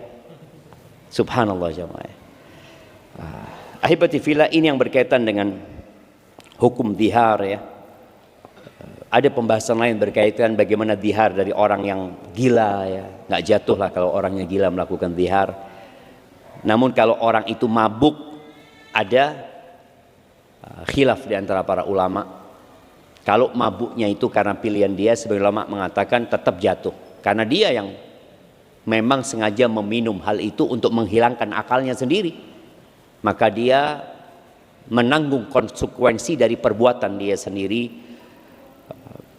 Speaker 1: Subhanallah jemaah. Ahibati fillah, ini yang berkaitan dengan hukum dhihar ya. Ada pembahasan lain berkaitan bagaimana dhihar dari orang yang gila ya. Nggak jatuh lah kalau orangnya gila melakukan dhihar. Namun kalau orang itu mabuk, ada khilaf di antara para ulama. Kalau mabuknya itu karena pilihan dia, sebagian ulama mengatakan tetap jatuh. Karena dia yang memang sengaja meminum hal itu untuk menghilangkan akalnya sendiri, maka dia menanggung konsekuensi dari perbuatan dia sendiri.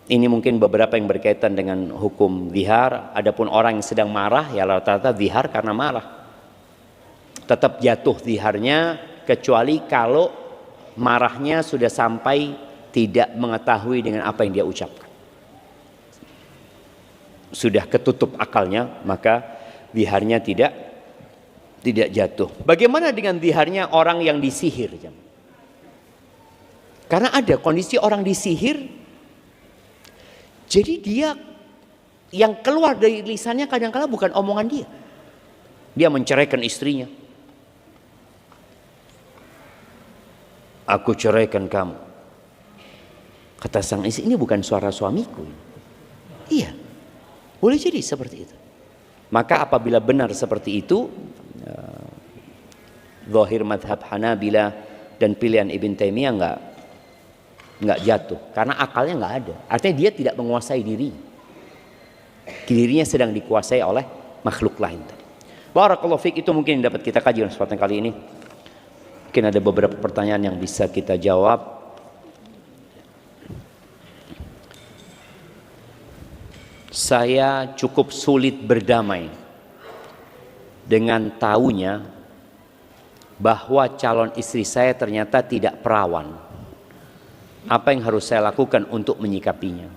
Speaker 1: Ini mungkin beberapa yang berkaitan dengan hukum dhihar. Adapun orang yang sedang marah, ya rata-rata dhihar karena marah, tetap jatuh dhiharnya, kecuali kalau marahnya sudah sampai tidak mengetahui dengan apa yang dia ucapkan, sudah ketutup akalnya, maka dhiharnya tidak jatuh. Bagaimana dengan dhiharnya orang yang disihir? Karena ada kondisi orang disihir, jadi dia yang keluar dari lisannya kadang-kala bukan omongan dia. Dia menceraikan istrinya. Aku ceraikan kamu. Kata sang istri, ini bukan suara suamiku. Iya. Boleh jadi seperti itu. Maka apabila benar seperti itu, zahir madhab Hanabila dan pilihan Ibn Taimiyah nggak jatuh, karena akalnya nggak ada. Artinya dia tidak menguasai diri. Dirinya sedang dikuasai oleh makhluk lain. Barakallahu fiik, itu mungkin yang dapat kita kaji dalam kesempatan kali ini. Mungkin ada beberapa pertanyaan yang bisa kita jawab. Saya cukup sulit berdamai dengan taunya bahwa calon istri saya ternyata tidak perawan. Apa yang harus saya lakukan untuk menyikapinya?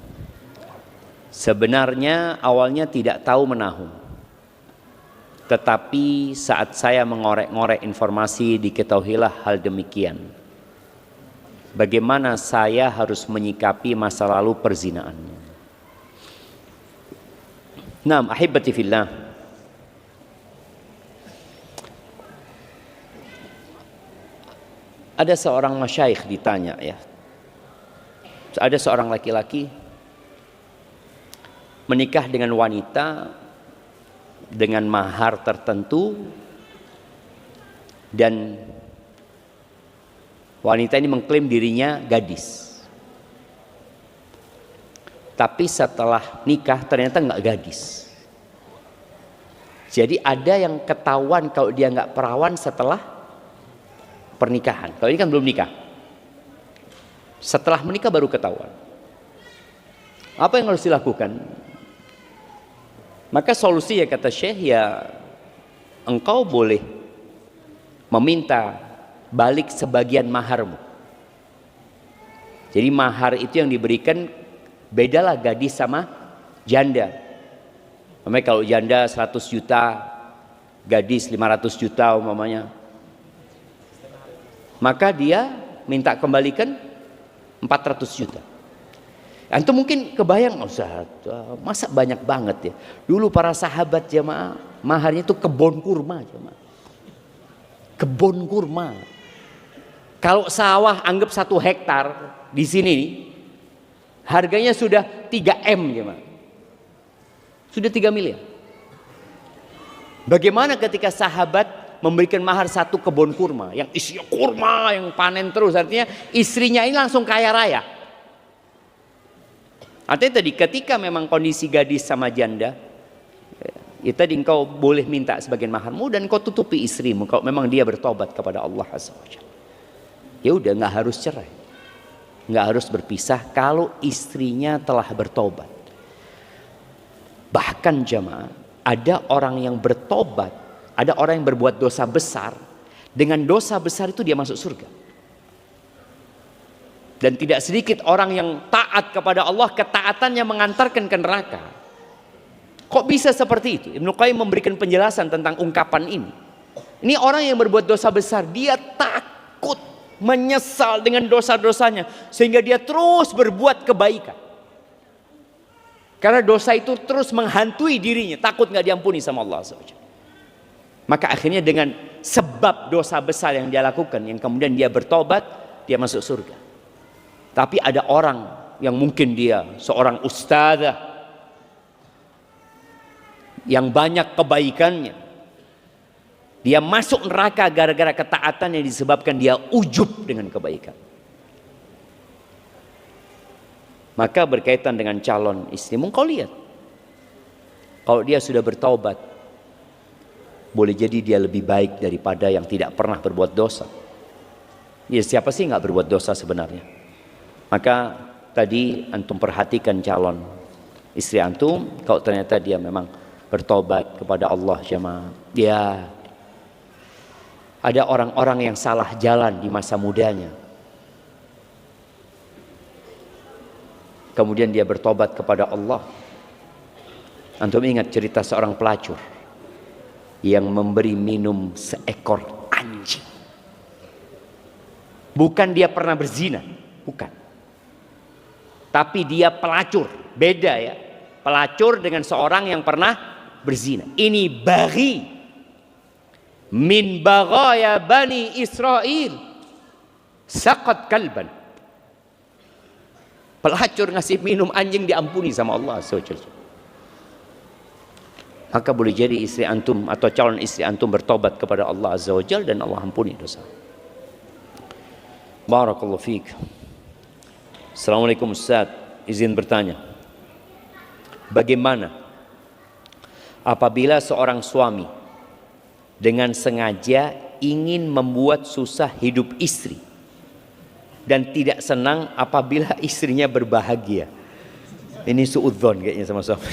Speaker 1: Sebenarnya awalnya tidak tahu menahun, tetapi saat saya mengorek-ngorek informasi, diketahuilah hal demikian. Bagaimana saya harus menyikapi masa lalu perzinaannya? Naam, ahibati fillah. Ada seorang masyayikh ditanya ya. Ada seorang laki-laki menikah dengan wanita dengan mahar tertentu, dan wanita ini mengklaim dirinya gadis. Tapi setelah nikah ternyata nggak gadis. Jadi ada yang ketahuan kalau dia nggak perawan setelah pernikahan. Kalau ini kan belum nikah. Setelah menikah baru ketahuan. Apa yang harus dilakukan? Maka solusinya kata Syekh, ya engkau boleh meminta balik sebagian maharmu. Jadi mahar itu yang diberikan bedalah gadis sama janda. Namanya kalau janda 100 juta, gadis 500 juta umpamanya. Maka dia minta kembalikan 400 juta. Antum mungkin kebayang, Ustaz, masa banyak banget ya. Dulu para sahabat jamaah maharnya itu kebun kurma jamaah. Kebun kurma. Kalau sawah anggap 1 hektar di sini harganya sudah 3 M jamaah. Sudah 3 miliar. Bagaimana ketika sahabat memberikan mahar 1 kebun kurma yang isinya kurma yang panen terus, artinya istrinya ini langsung kaya raya. Artinya tadi ketika memang kondisi gadis sama janda, ya tadi engkau boleh minta sebagian maharmu dan kau tutupi istrimu kalau memang dia bertobat kepada Allah Azza wa Jalla. Ya udah, nggak harus cerai, nggak harus berpisah kalau istrinya telah bertobat. Bahkan jamaah, ada orang yang bertobat, ada orang yang berbuat dosa besar, dengan dosa besar itu dia masuk surga. Dan tidak sedikit orang yang taat kepada Allah, ketaatannya mengantarkan ke neraka. Kok bisa seperti itu? Ibnu Qayyim memberikan penjelasan tentang ungkapan ini. Ini orang yang berbuat dosa besar, dia takut, menyesal dengan dosa-dosanya, sehingga dia terus berbuat kebaikan. Karena dosa itu terus menghantui dirinya, takut nggak diampuni sama Allah SWT. Maka akhirnya dengan sebab dosa besar yang dia lakukan, yang kemudian dia bertobat, dia masuk surga. Tapi ada orang yang mungkin dia seorang ustadzah yang banyak kebaikannya, dia masuk neraka gara-gara ketaatan yang disebabkan dia ujub dengan kebaikan. Maka berkaitan dengan calon istrimu, kau lihat, kalau dia sudah bertaubat, boleh jadi dia lebih baik daripada yang tidak pernah berbuat dosa. Ya siapa sih nggak berbuat dosa sebenarnya? Maka tadi antum perhatikan calon istri antum, kalau ternyata dia memang bertobat kepada Allah jemaah. Ya, ada orang-orang yang salah jalan di masa mudanya, kemudian dia bertobat kepada Allah. Antum ingat cerita seorang pelacur yang memberi minum seekor anjing. Bukan dia pernah berzina, bukan. Tapi dia pelacur, beda ya. Pelacur dengan seorang yang pernah berzina. Ini baghi min baghaya bani Israel, saqat kalban. Pelacur ngasih minum anjing diampuni sama Allah SWT. Maka boleh jadi istri antum atau calon istri antum bertobat kepada Allah Azza wa Jalla dan Allah ampuni dosa. Barakallahu fiik. Assalamualaikum Ustaz, izin bertanya, bagaimana apabila seorang suami dengan sengaja ingin membuat susah hidup istri dan tidak senang apabila istrinya berbahagia? Ini suudzon kayaknya sama suami.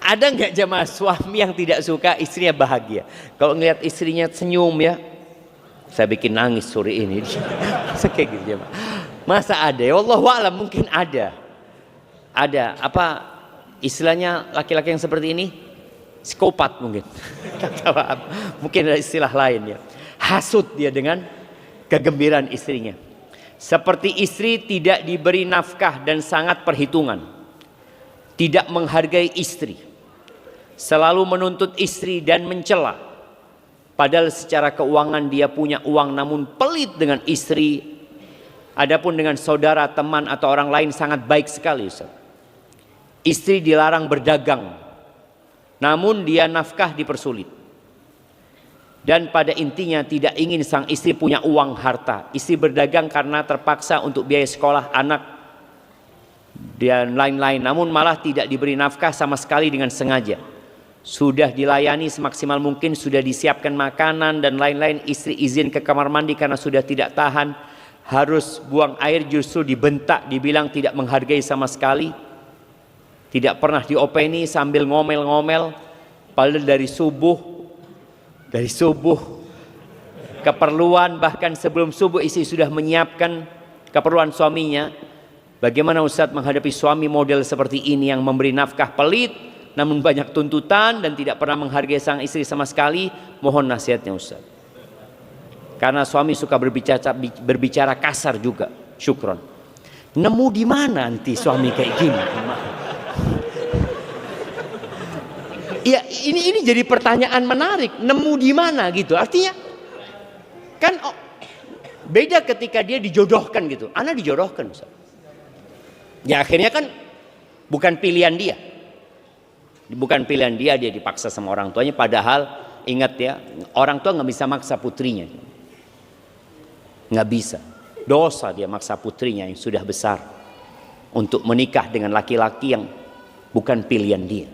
Speaker 1: Ada nggak jemaah suami yang tidak suka istrinya bahagia? Kalau ngelihat istrinya senyum ya, saya bikin nangis sore ini. Kayak gitu jemaah. Masa ada? Ya Allah wa'alam, mungkin ada. Ada apa istilahnya laki-laki yang seperti ini? Psikopat mungkin. Mungkin ada istilah lain ya. Hasut dia dengan kegembiraan istrinya. Seperti istri tidak diberi nafkah dan sangat perhitungan. Tidak menghargai istri. Selalu menuntut istri dan mencela. Padahal secara keuangan dia punya uang namun pelit dengan istri. Adapun dengan saudara, teman atau orang lain sangat baik sekali Ustaz. Istri dilarang berdagang, namun dia nafkah dipersulit. Dan pada intinya tidak ingin sang istri punya uang harta. Istri berdagang karena terpaksa untuk biaya sekolah anak dan lain-lain, namun malah tidak diberi nafkah sama sekali dengan sengaja. Sudah dilayani semaksimal mungkin, sudah disiapkan makanan dan lain-lain, istri izin ke kamar mandi karena sudah tidak tahan harus buang air justru dibentak, dibilang tidak menghargai sama sekali, tidak pernah diopeni sambil ngomel-ngomel, padahal dari subuh keperluan, bahkan sebelum subuh istri sudah menyiapkan keperluan suaminya. Bagaimana Ustadz menghadapi suami model seperti ini yang memberi nafkah pelit namun banyak tuntutan dan tidak pernah menghargai sang istri sama sekali? Mohon nasihatnya Ustadz. Karena suami suka berbicara kasar juga. Syukron. Nemu di mana nanti suami kayak gini? Ya, ini jadi pertanyaan menarik. Nemu di mana gitu? Artinya kan beda ketika dia dijodohkan gitu. Ana dijodohkan Ustaz. Ya akhirnya kan bukan pilihan dia. Bukan pilihan dia, dia dipaksa sama orang tuanya. Padahal ingat ya, orang tua nggak bisa maksa putrinya. Nggak bisa. Dosa dia maksa putrinya yang sudah besar untuk menikah dengan laki-laki yang bukan pilihan dia.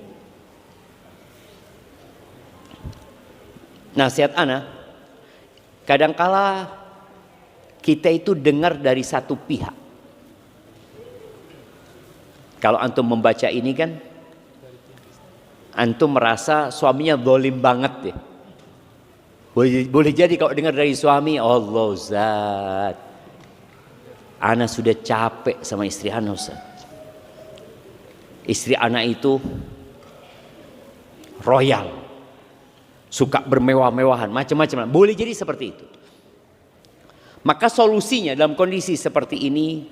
Speaker 1: Nasihat ana, kadangkala kita itu dengar dari satu pihak. Kalau antum membaca ini kan, antum merasa suaminya zalim banget ya. Boleh jadi kalau dengar dari suami, Allah Zat, ana sudah capek sama istri ana Ustaz. Istri ana itu royal, suka bermewah-mewahan, macam-macam. Boleh jadi seperti itu. Maka solusinya dalam kondisi seperti ini,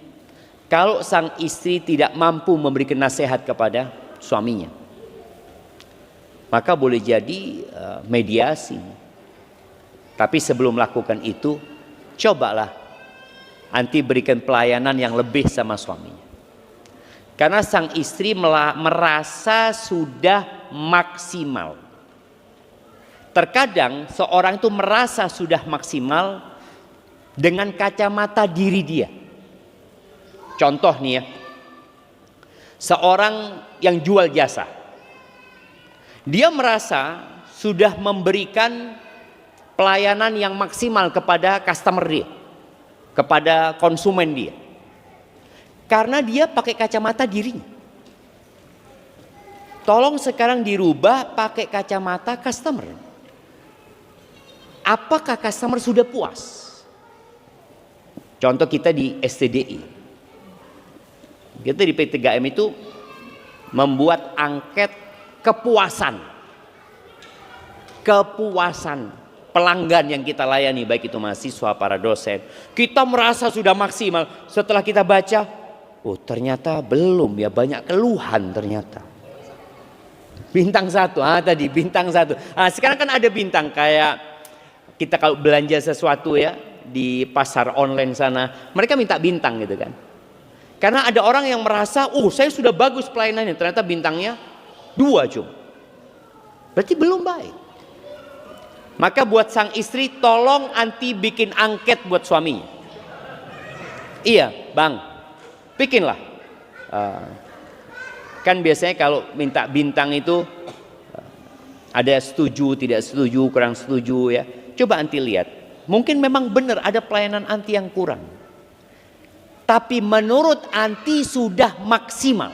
Speaker 1: kalau sang istri tidak mampu memberikan nasihat kepada suaminya, maka boleh jadi mediasi. Tapi sebelum melakukan itu, cobalah anti berikan pelayanan yang lebih sama suaminya. Karena sang istri merasa sudah maksimal. Terkadang seorang itu merasa sudah maksimal dengan kacamata diri dia. Contoh nih ya, seorang yang jual jasa, dia merasa sudah memberikan pelayanan yang maksimal kepada customer dia, kepada konsumen dia, karena dia pakai kacamata dirinya. Tolong sekarang dirubah pakai kacamata customer. Apakah customer sudah puas? Contoh kita di STDI, kita di P3M itu membuat angket kepuasan pelanggan yang kita layani, baik itu mahasiswa, para dosen. Kita merasa sudah maksimal. Setelah kita baca, oh ternyata belum ya, banyak keluhan ternyata. Bintang 1, tadi bintang 1. Sekarang kan ada bintang kayak kita kalau belanja sesuatu ya di pasar online sana, mereka minta bintang gitu kan. Karena ada orang yang merasa, saya sudah bagus pelayanannya, ternyata bintangnya 2 cuma. Berarti belum baik. Maka buat sang istri, tolong anti bikin angket buat suaminya. Iya bang, bikinlah. Kan biasanya kalau minta bintang itu ada setuju, tidak setuju, kurang setuju ya. Coba anti lihat, mungkin memang benar ada pelayanan anti yang kurang. Tapi menurut anti sudah maksimal.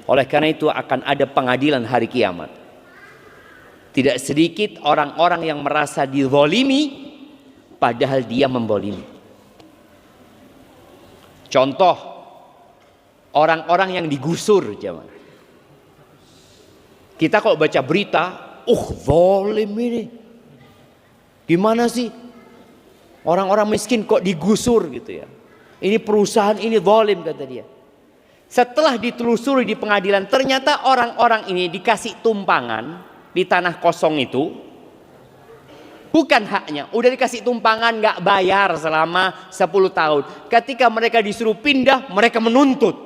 Speaker 1: Oleh karena itu akan ada pengadilan hari kiamat. Tidak sedikit orang-orang yang merasa dizalimi padahal dia membolimi. Contoh orang-orang yang digusur jemaah. Kita kalau baca berita, zalim ini. Gimana sih? Orang-orang miskin kok digusur gitu ya. Ini perusahaan ini zalim kata dia. Setelah ditelusuri di pengadilan, ternyata orang-orang ini dikasih tumpangan di tanah kosong itu. Bukan haknya, udah dikasih tumpangan gak bayar selama 10 tahun. Ketika mereka disuruh pindah, mereka menuntut.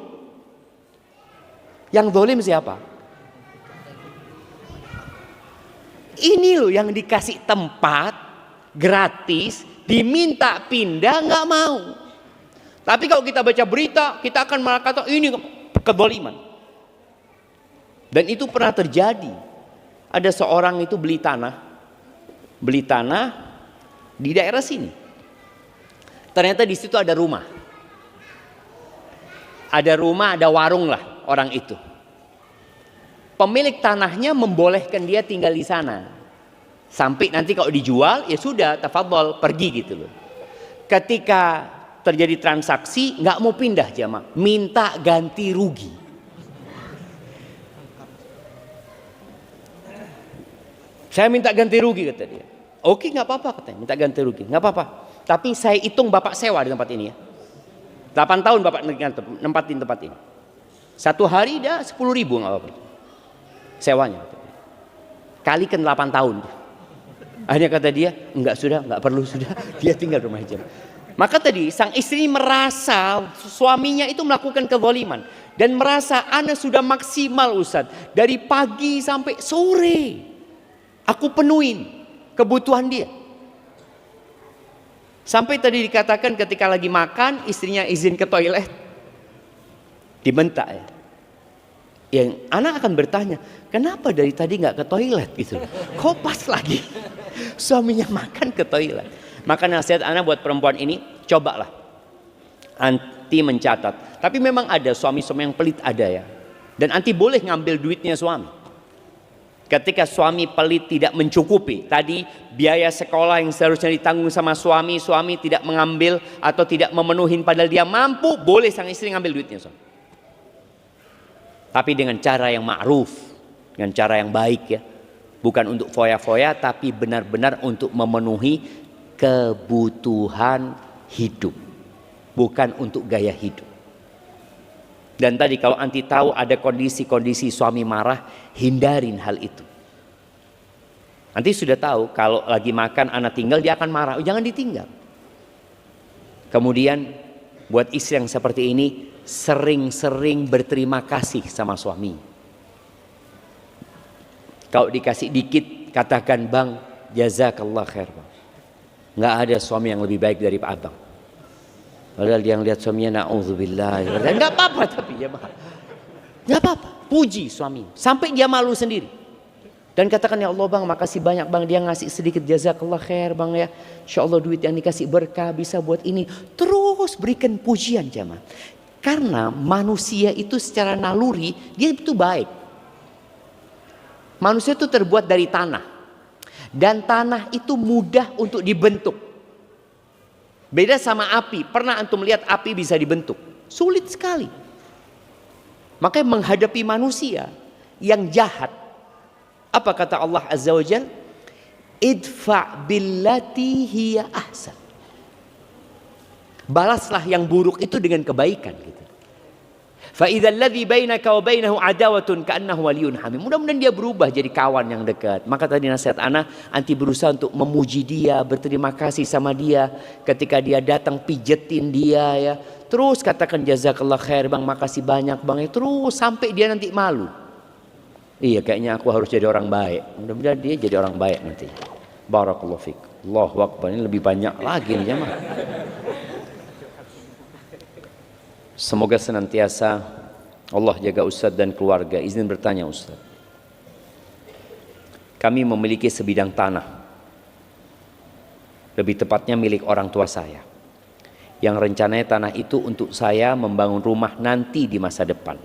Speaker 1: Yang zalim siapa? Ini loh yang dikasih tempat gratis, diminta pindah nggak mau. Tapi kalau kita baca berita, kita akan mengatakan ini kezaliman. Dan itu pernah terjadi. Ada seorang itu beli tanah di daerah sini. Ternyata di situ ada rumah. Ada rumah, ada warung lah orang itu. Pemilik tanahnya membolehkan dia tinggal di sana. Sampai nanti kalau dijual, ya sudah, tafadhol, pergi gitu loh. Ketika terjadi transaksi, nggak mau pindah jamaah, minta ganti rugi. Saya minta ganti rugi kata dia. Oke, nggak apa-apa katanya, minta ganti rugi, nggak apa-apa. Tapi saya hitung bapak sewa di tempat ini ya. 8 tahun bapak nempatin tempat ini. 1 hari dah 10.000 nggak apa-apa. Sewanya. Kalikan 8 tahun. Akhirnya kata dia, enggak sudah, enggak perlu sudah. Dia tinggal rumah aja. Maka tadi sang istri merasa suaminya itu melakukan kezaliman dan merasa ana sudah maksimal Ustaz. Dari pagi sampai sore aku penuhin kebutuhan dia. Sampai tadi dikatakan ketika lagi makan istrinya izin ke toilet. Dibentak ya. Yang anak akan bertanya, kenapa dari tadi nggak ke toilet gitu? Kok pas lagi suaminya makan ke toilet? Maka nasihat anak buat perempuan ini, cobalah anti mencatat. Tapi memang ada suami-suami yang pelit ada ya. Dan anti boleh ngambil duitnya suami. Ketika suami pelit tidak mencukupi, tadi biaya sekolah yang seharusnya ditanggung sama suami, suami tidak mengambil atau tidak memenuhi padahal dia mampu, boleh sang istri ngambil duitnya suami. Tapi dengan cara yang ma'ruf, dengan cara yang baik ya. Bukan untuk foya-foya, tapi benar-benar untuk memenuhi kebutuhan hidup. Bukan untuk gaya hidup. Dan tadi kalau anti tahu ada kondisi-kondisi suami marah, hindarin hal itu. Nanti sudah tahu kalau lagi makan anak tinggal dia akan marah, jangan ditinggal. Kemudian buat istri yang seperti ini, sering-sering berterima kasih sama suami. Kalau dikasih dikit, katakan bang, jazakallah khair bang. Nggak ada suami yang lebih baik dari Pak Abang. Padahal dia lihat suaminya, na'udzubillah. Nggak apa-apa tapi ya bang. Nggak apa-apa, puji suami. Sampai dia malu sendiri. Dan katakan, ya Allah bang, makasih banyak bang, dia ngasih sedikit, jazakallah khair bang ya. Insya Allah duit yang dikasih berkah bisa buat ini. Terus berikan pujian jamaah. Karena manusia itu secara naluri dia itu baik. Manusia itu terbuat dari tanah. Dan tanah itu mudah untuk dibentuk. Beda sama api. Pernah antum melihat api bisa dibentuk? Sulit sekali. Makanya menghadapi manusia yang jahat. Apa kata Allah Azza wa Jalla? Idfa' billati hiya ahsan. Balaslah yang buruk itu dengan kebaikan gitu. Fa idzal ladzi bainaka wa bainahu adawatun ka'annahu waliyyun hamim. Mudah-mudahan dia berubah jadi kawan yang dekat. Maka tadi nasihat ana, anti berusaha untuk memuji dia, berterima kasih sama dia ketika dia datang, pijetin dia ya. Terus katakan jazakallah khair bang, makasih banyak bang ya. Terus sampai dia nanti malu. Iya, kayaknya aku harus jadi orang baik. Mudah-mudahan dia jadi orang baik nanti. Barakallahu fiik. Allahu akbar. Ini lebih banyak lagi nih jemaah. Semoga senantiasa Allah jaga Ustaz dan keluarga. Izin bertanya Ustaz. Kami memiliki sebidang tanah. Lebih tepatnya milik orang tua saya. Yang rencananya tanah itu untuk saya membangun rumah nanti di masa depan.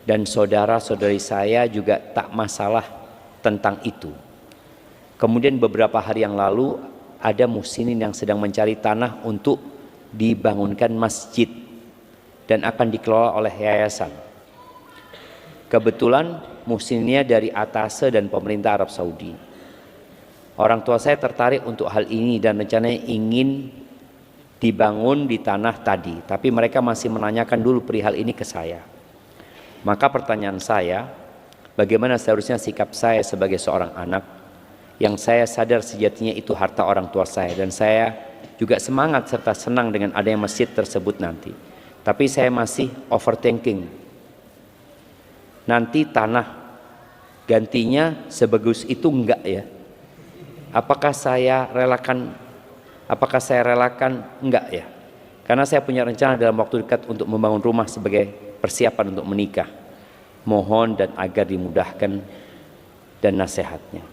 Speaker 1: Dan saudara-saudari saya juga tak masalah tentang itu. Kemudian beberapa hari yang lalu ada muhsinin yang sedang mencari tanah untuk dibangunkan masjid. Dan akan dikelola oleh yayasan. Kebetulan muhsinnya dari Atase dan pemerintah Arab Saudi. Orang tua saya tertarik untuk hal ini dan rencananya ingin dibangun di tanah tadi. Tapi mereka masih menanyakan dulu perihal ini ke saya. Maka pertanyaan saya, bagaimana seharusnya sikap saya sebagai seorang anak yang saya sadar sejatinya itu harta orang tua saya. Dan saya juga semangat serta senang dengan adanya masjid tersebut nanti. Tapi saya masih overthinking. Nanti tanah gantinya sebagus itu enggak ya? Apakah saya relakan enggak ya? Karena saya punya rencana dalam waktu dekat untuk membangun rumah sebagai persiapan untuk menikah. Mohon dan agar dimudahkan dan nasihatnya.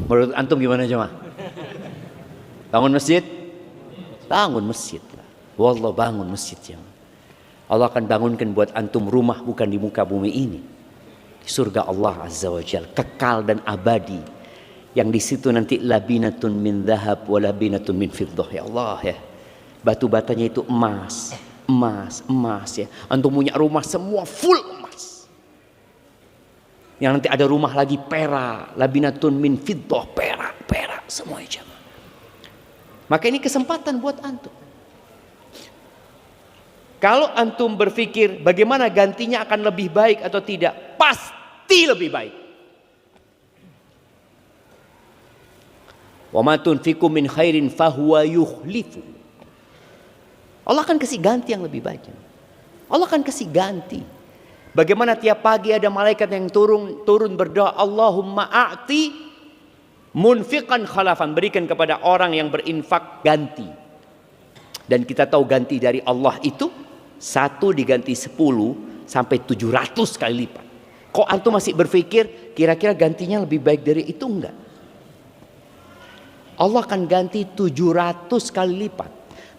Speaker 1: Menurut antum gimana jemaah? Bangun masjid? Bangun masjid. Wallah, bangun masjid ya. Allah akan bangunkan buat antum rumah bukan di muka bumi ini. Di surga Allah Azza wa Jalla, kekal dan abadi. Yang di situ nanti labinatun min dhahab wa labinatun min fiddah ya Allah ya. Batu-batanya itu emas, emas ya. Antum punya rumah semua full emas. Yang nanti ada rumah lagi perak, labinatun min fiddah, perak semua ya. Maka ini kesempatan buat antum. Kalau antum berpikir bagaimana gantinya akan lebih baik atau tidak, pasti lebih baik. Wa ma tunfiqu min khairin fahuwa yukhlifu. Allah akan kasih ganti yang lebih baik. Allah akan kasih ganti. Bagaimana tiap pagi ada malaikat yang turun berdoa, Allahumma a'ti munfiqan khalafan, berikan kepada orang yang berinfak ganti. Dan kita tahu ganti dari Allah itu 1 diganti 10 sampai 700 kali lipat. Kok antum masih berpikir kira-kira gantinya lebih baik dari itu? Enggak. Allah akan ganti 700 kali lipat.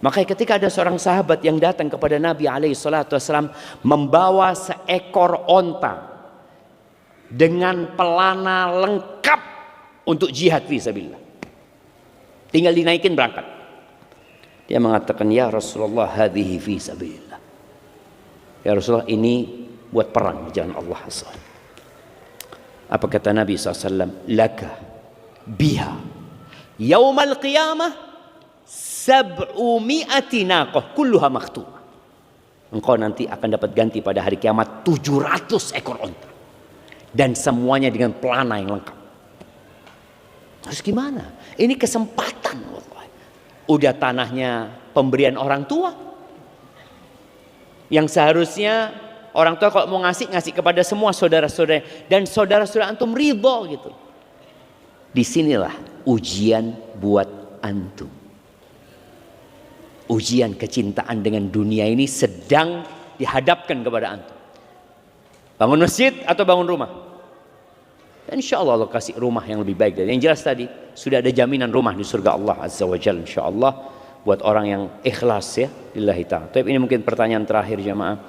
Speaker 1: Makanya ketika ada seorang sahabat yang datang kepada Nabi SAW membawa seekor onta dengan pelana lengkap untuk jihad fisabilillah, tinggal dinaikin berangkat. Dia mengatakan, ya Rasulullah, hadhihi fisabilillah. Ya Rasulullah, ini buat perang di jalan Allah SWT. Apa kata Nabi SAW? Laka biha yaumal qiyamah 700 naqah kulluha maktumah. Engkau nanti akan dapat ganti pada hari kiamat 700 ekor onta. Dan semuanya dengan pelana yang lengkap. Terus gimana? Ini kesempatan. Udah tanahnya pemberian orang tua. Yang seharusnya orang tua kalau mau ngasih kepada semua saudara-saudara. Dan saudara-saudara antum ridho gitu. Disinilah ujian buat antum. Ujian kecintaan dengan dunia ini sedang dihadapkan kepada antum. Bangun masjid atau bangun rumah? Dan insya Allah Allah kasih rumah yang lebih baik. Dan yang jelas tadi sudah ada jaminan rumah di surga Allah Azza wa Jalla insya Allah. Buat orang yang ikhlas ya lillahi ta'ala. Tapi ini mungkin pertanyaan terakhir jamaah.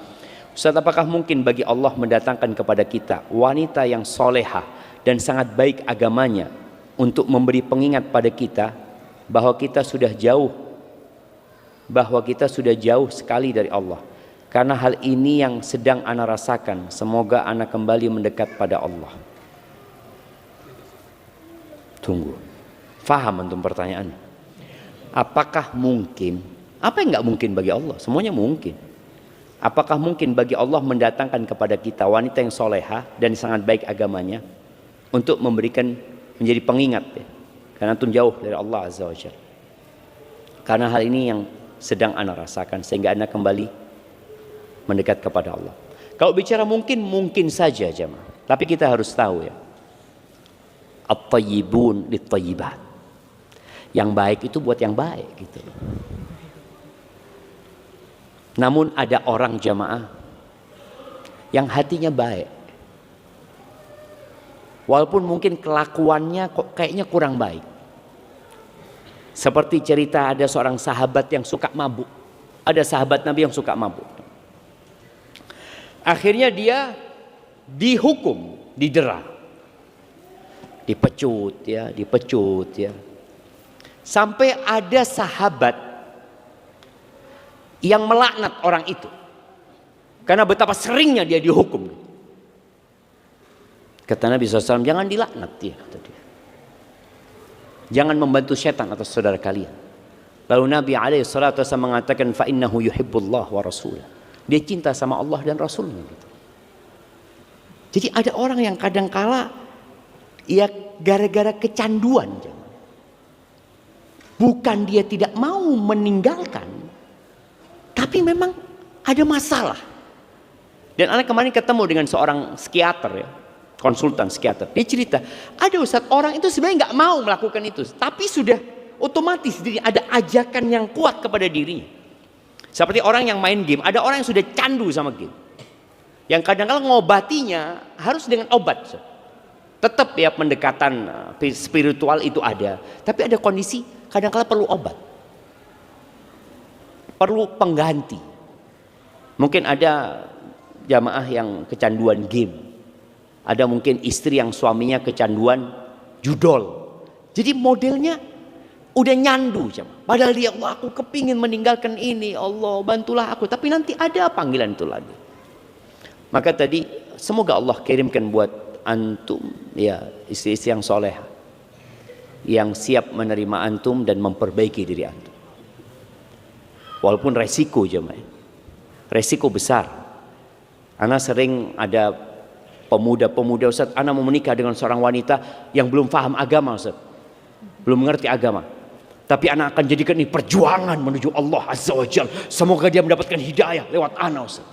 Speaker 1: Ustaz, apakah mungkin bagi Allah mendatangkan kepada kita wanita yang solehah dan sangat baik agamanya untuk memberi pengingat pada kita bahwa kita sudah jauh sekali dari Allah. Karena hal ini yang sedang ana rasakan. Semoga ana kembali mendekat pada Allah. Tunggu. Faham antum pertanyaannya? Apakah mungkin? Apa yang nggak mungkin bagi Allah? Semuanya mungkin. Apakah mungkin bagi Allah mendatangkan kepada kita wanita yang soleha dan sangat baik agamanya untuk memberikan menjadi pengingat ya? Karena antum jauh dari Allah Azza wa Jalla. Karena hal ini yang sedang ana rasakan sehingga ana kembali mendekat kepada Allah. Kalau bicara mungkin saja jemaah. Tapi kita harus tahu ya. At-tayyibun lit-tayyibat. Yang baik itu buat yang baik gitu. Namun ada orang jamaah yang hatinya baik. Walaupun mungkin kelakuannya kok kayaknya kurang baik. Seperti cerita ada seorang sahabat yang suka mabuk. Ada sahabat Nabi yang suka mabuk. Akhirnya dia dihukum, didera. Dipecut ya. Sampai ada sahabat yang melaknat orang itu. Karena betapa seringnya dia dihukum. Kata Nabi SAW, jangan dilaknat dia, kata dia. Jangan membantu setan atas saudara kalian. Lalu Nabi SAW mengatakan, fa innahu yuhibbullah wa rasulah. Dia cinta sama Allah dan Rasulnya. Gitu. Jadi ada orang yang kadangkala ya gara-gara kecanduan. Bukan dia tidak mau meninggalkan, tapi memang ada masalah. Dan anak kemarin ketemu dengan seorang psikiater ya, konsultan psikiater. Dia cerita, ada Ustaz, orang itu sebenarnya nggak mau melakukan itu, tapi sudah otomatis ada ajakan yang kuat kepada dirinya. Seperti orang yang main game, ada orang yang sudah candu sama game. Yang kadang-kadang ngobatinya harus dengan obat. Tetap ya pendekatan spiritual itu ada, tapi ada kondisi kadang-kala perlu obat, perlu pengganti. Mungkin ada jamaah yang kecanduan game, ada mungkin istri yang suaminya kecanduan judol. Jadi modelnya udah nyandu, padahal dia, Allah aku kepingin meninggalkan ini, Allah bantulah aku, tapi nanti ada panggilan itu lagi. Maka tadi semoga Allah kirimkan buat antum ya istri-istri yang soleh, yang siap menerima antum dan memperbaiki diri antum. Walaupun resiko jemaah, resiko besar. Ana sering ada pemuda-pemuda, Ustaz, ana mau menikah dengan seorang wanita yang belum paham agama, Ustaz, belum mengerti agama, tapi anak akan jadikan ini perjuangan menuju Allah Azza wa Jalla. Semoga dia mendapatkan hidayah lewat anak, Ustaz.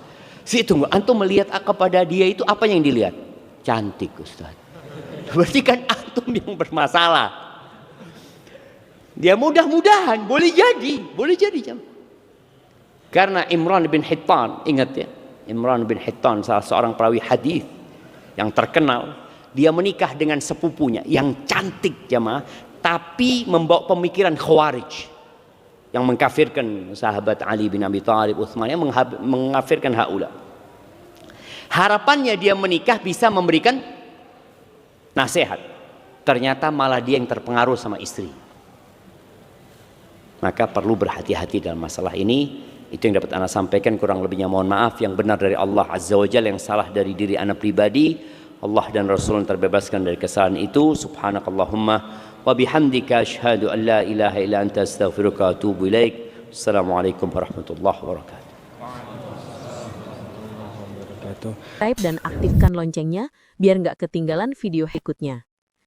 Speaker 1: Tunggu, antum melihat kepada dia itu apa yang dilihat? Cantik, Ustaz. Berarti kan antum yang bermasalah. Dia mudah-mudahan boleh jadi jam. Karena Imran bin Hittan, ingat ya, Imran bin Hittan salah seorang perawi hadis yang terkenal, dia menikah dengan sepupunya yang cantik jamaah, tapi membawa pemikiran Khawarij yang mengkafirkan sahabat Ali bin Abi Thalib, Utsman, yang mengkafirkan haula. Harapannya dia menikah bisa memberikan nasihat, ternyata malah dia yang terpengaruh sama istri. Maka perlu berhati-hati dalam masalah ini. Itu yang dapat ana sampaikan, kurang lebihnya mohon maaf. Yang benar dari Allah Azza wa Jalla, yang salah dari diri ana pribadi. Allah dan Rasul terbebaskan dari kesalahan itu. Subhanakallahumma wa bihamdika asyhadu an la ilaha illa anta astaghfiruka wa atubu ilaik. Assalamualaikum warahmatullahi wabarakatuh.
Speaker 2: Subscribe dan aktifkan loncengnya biar nggak ketinggalan video berikutnya.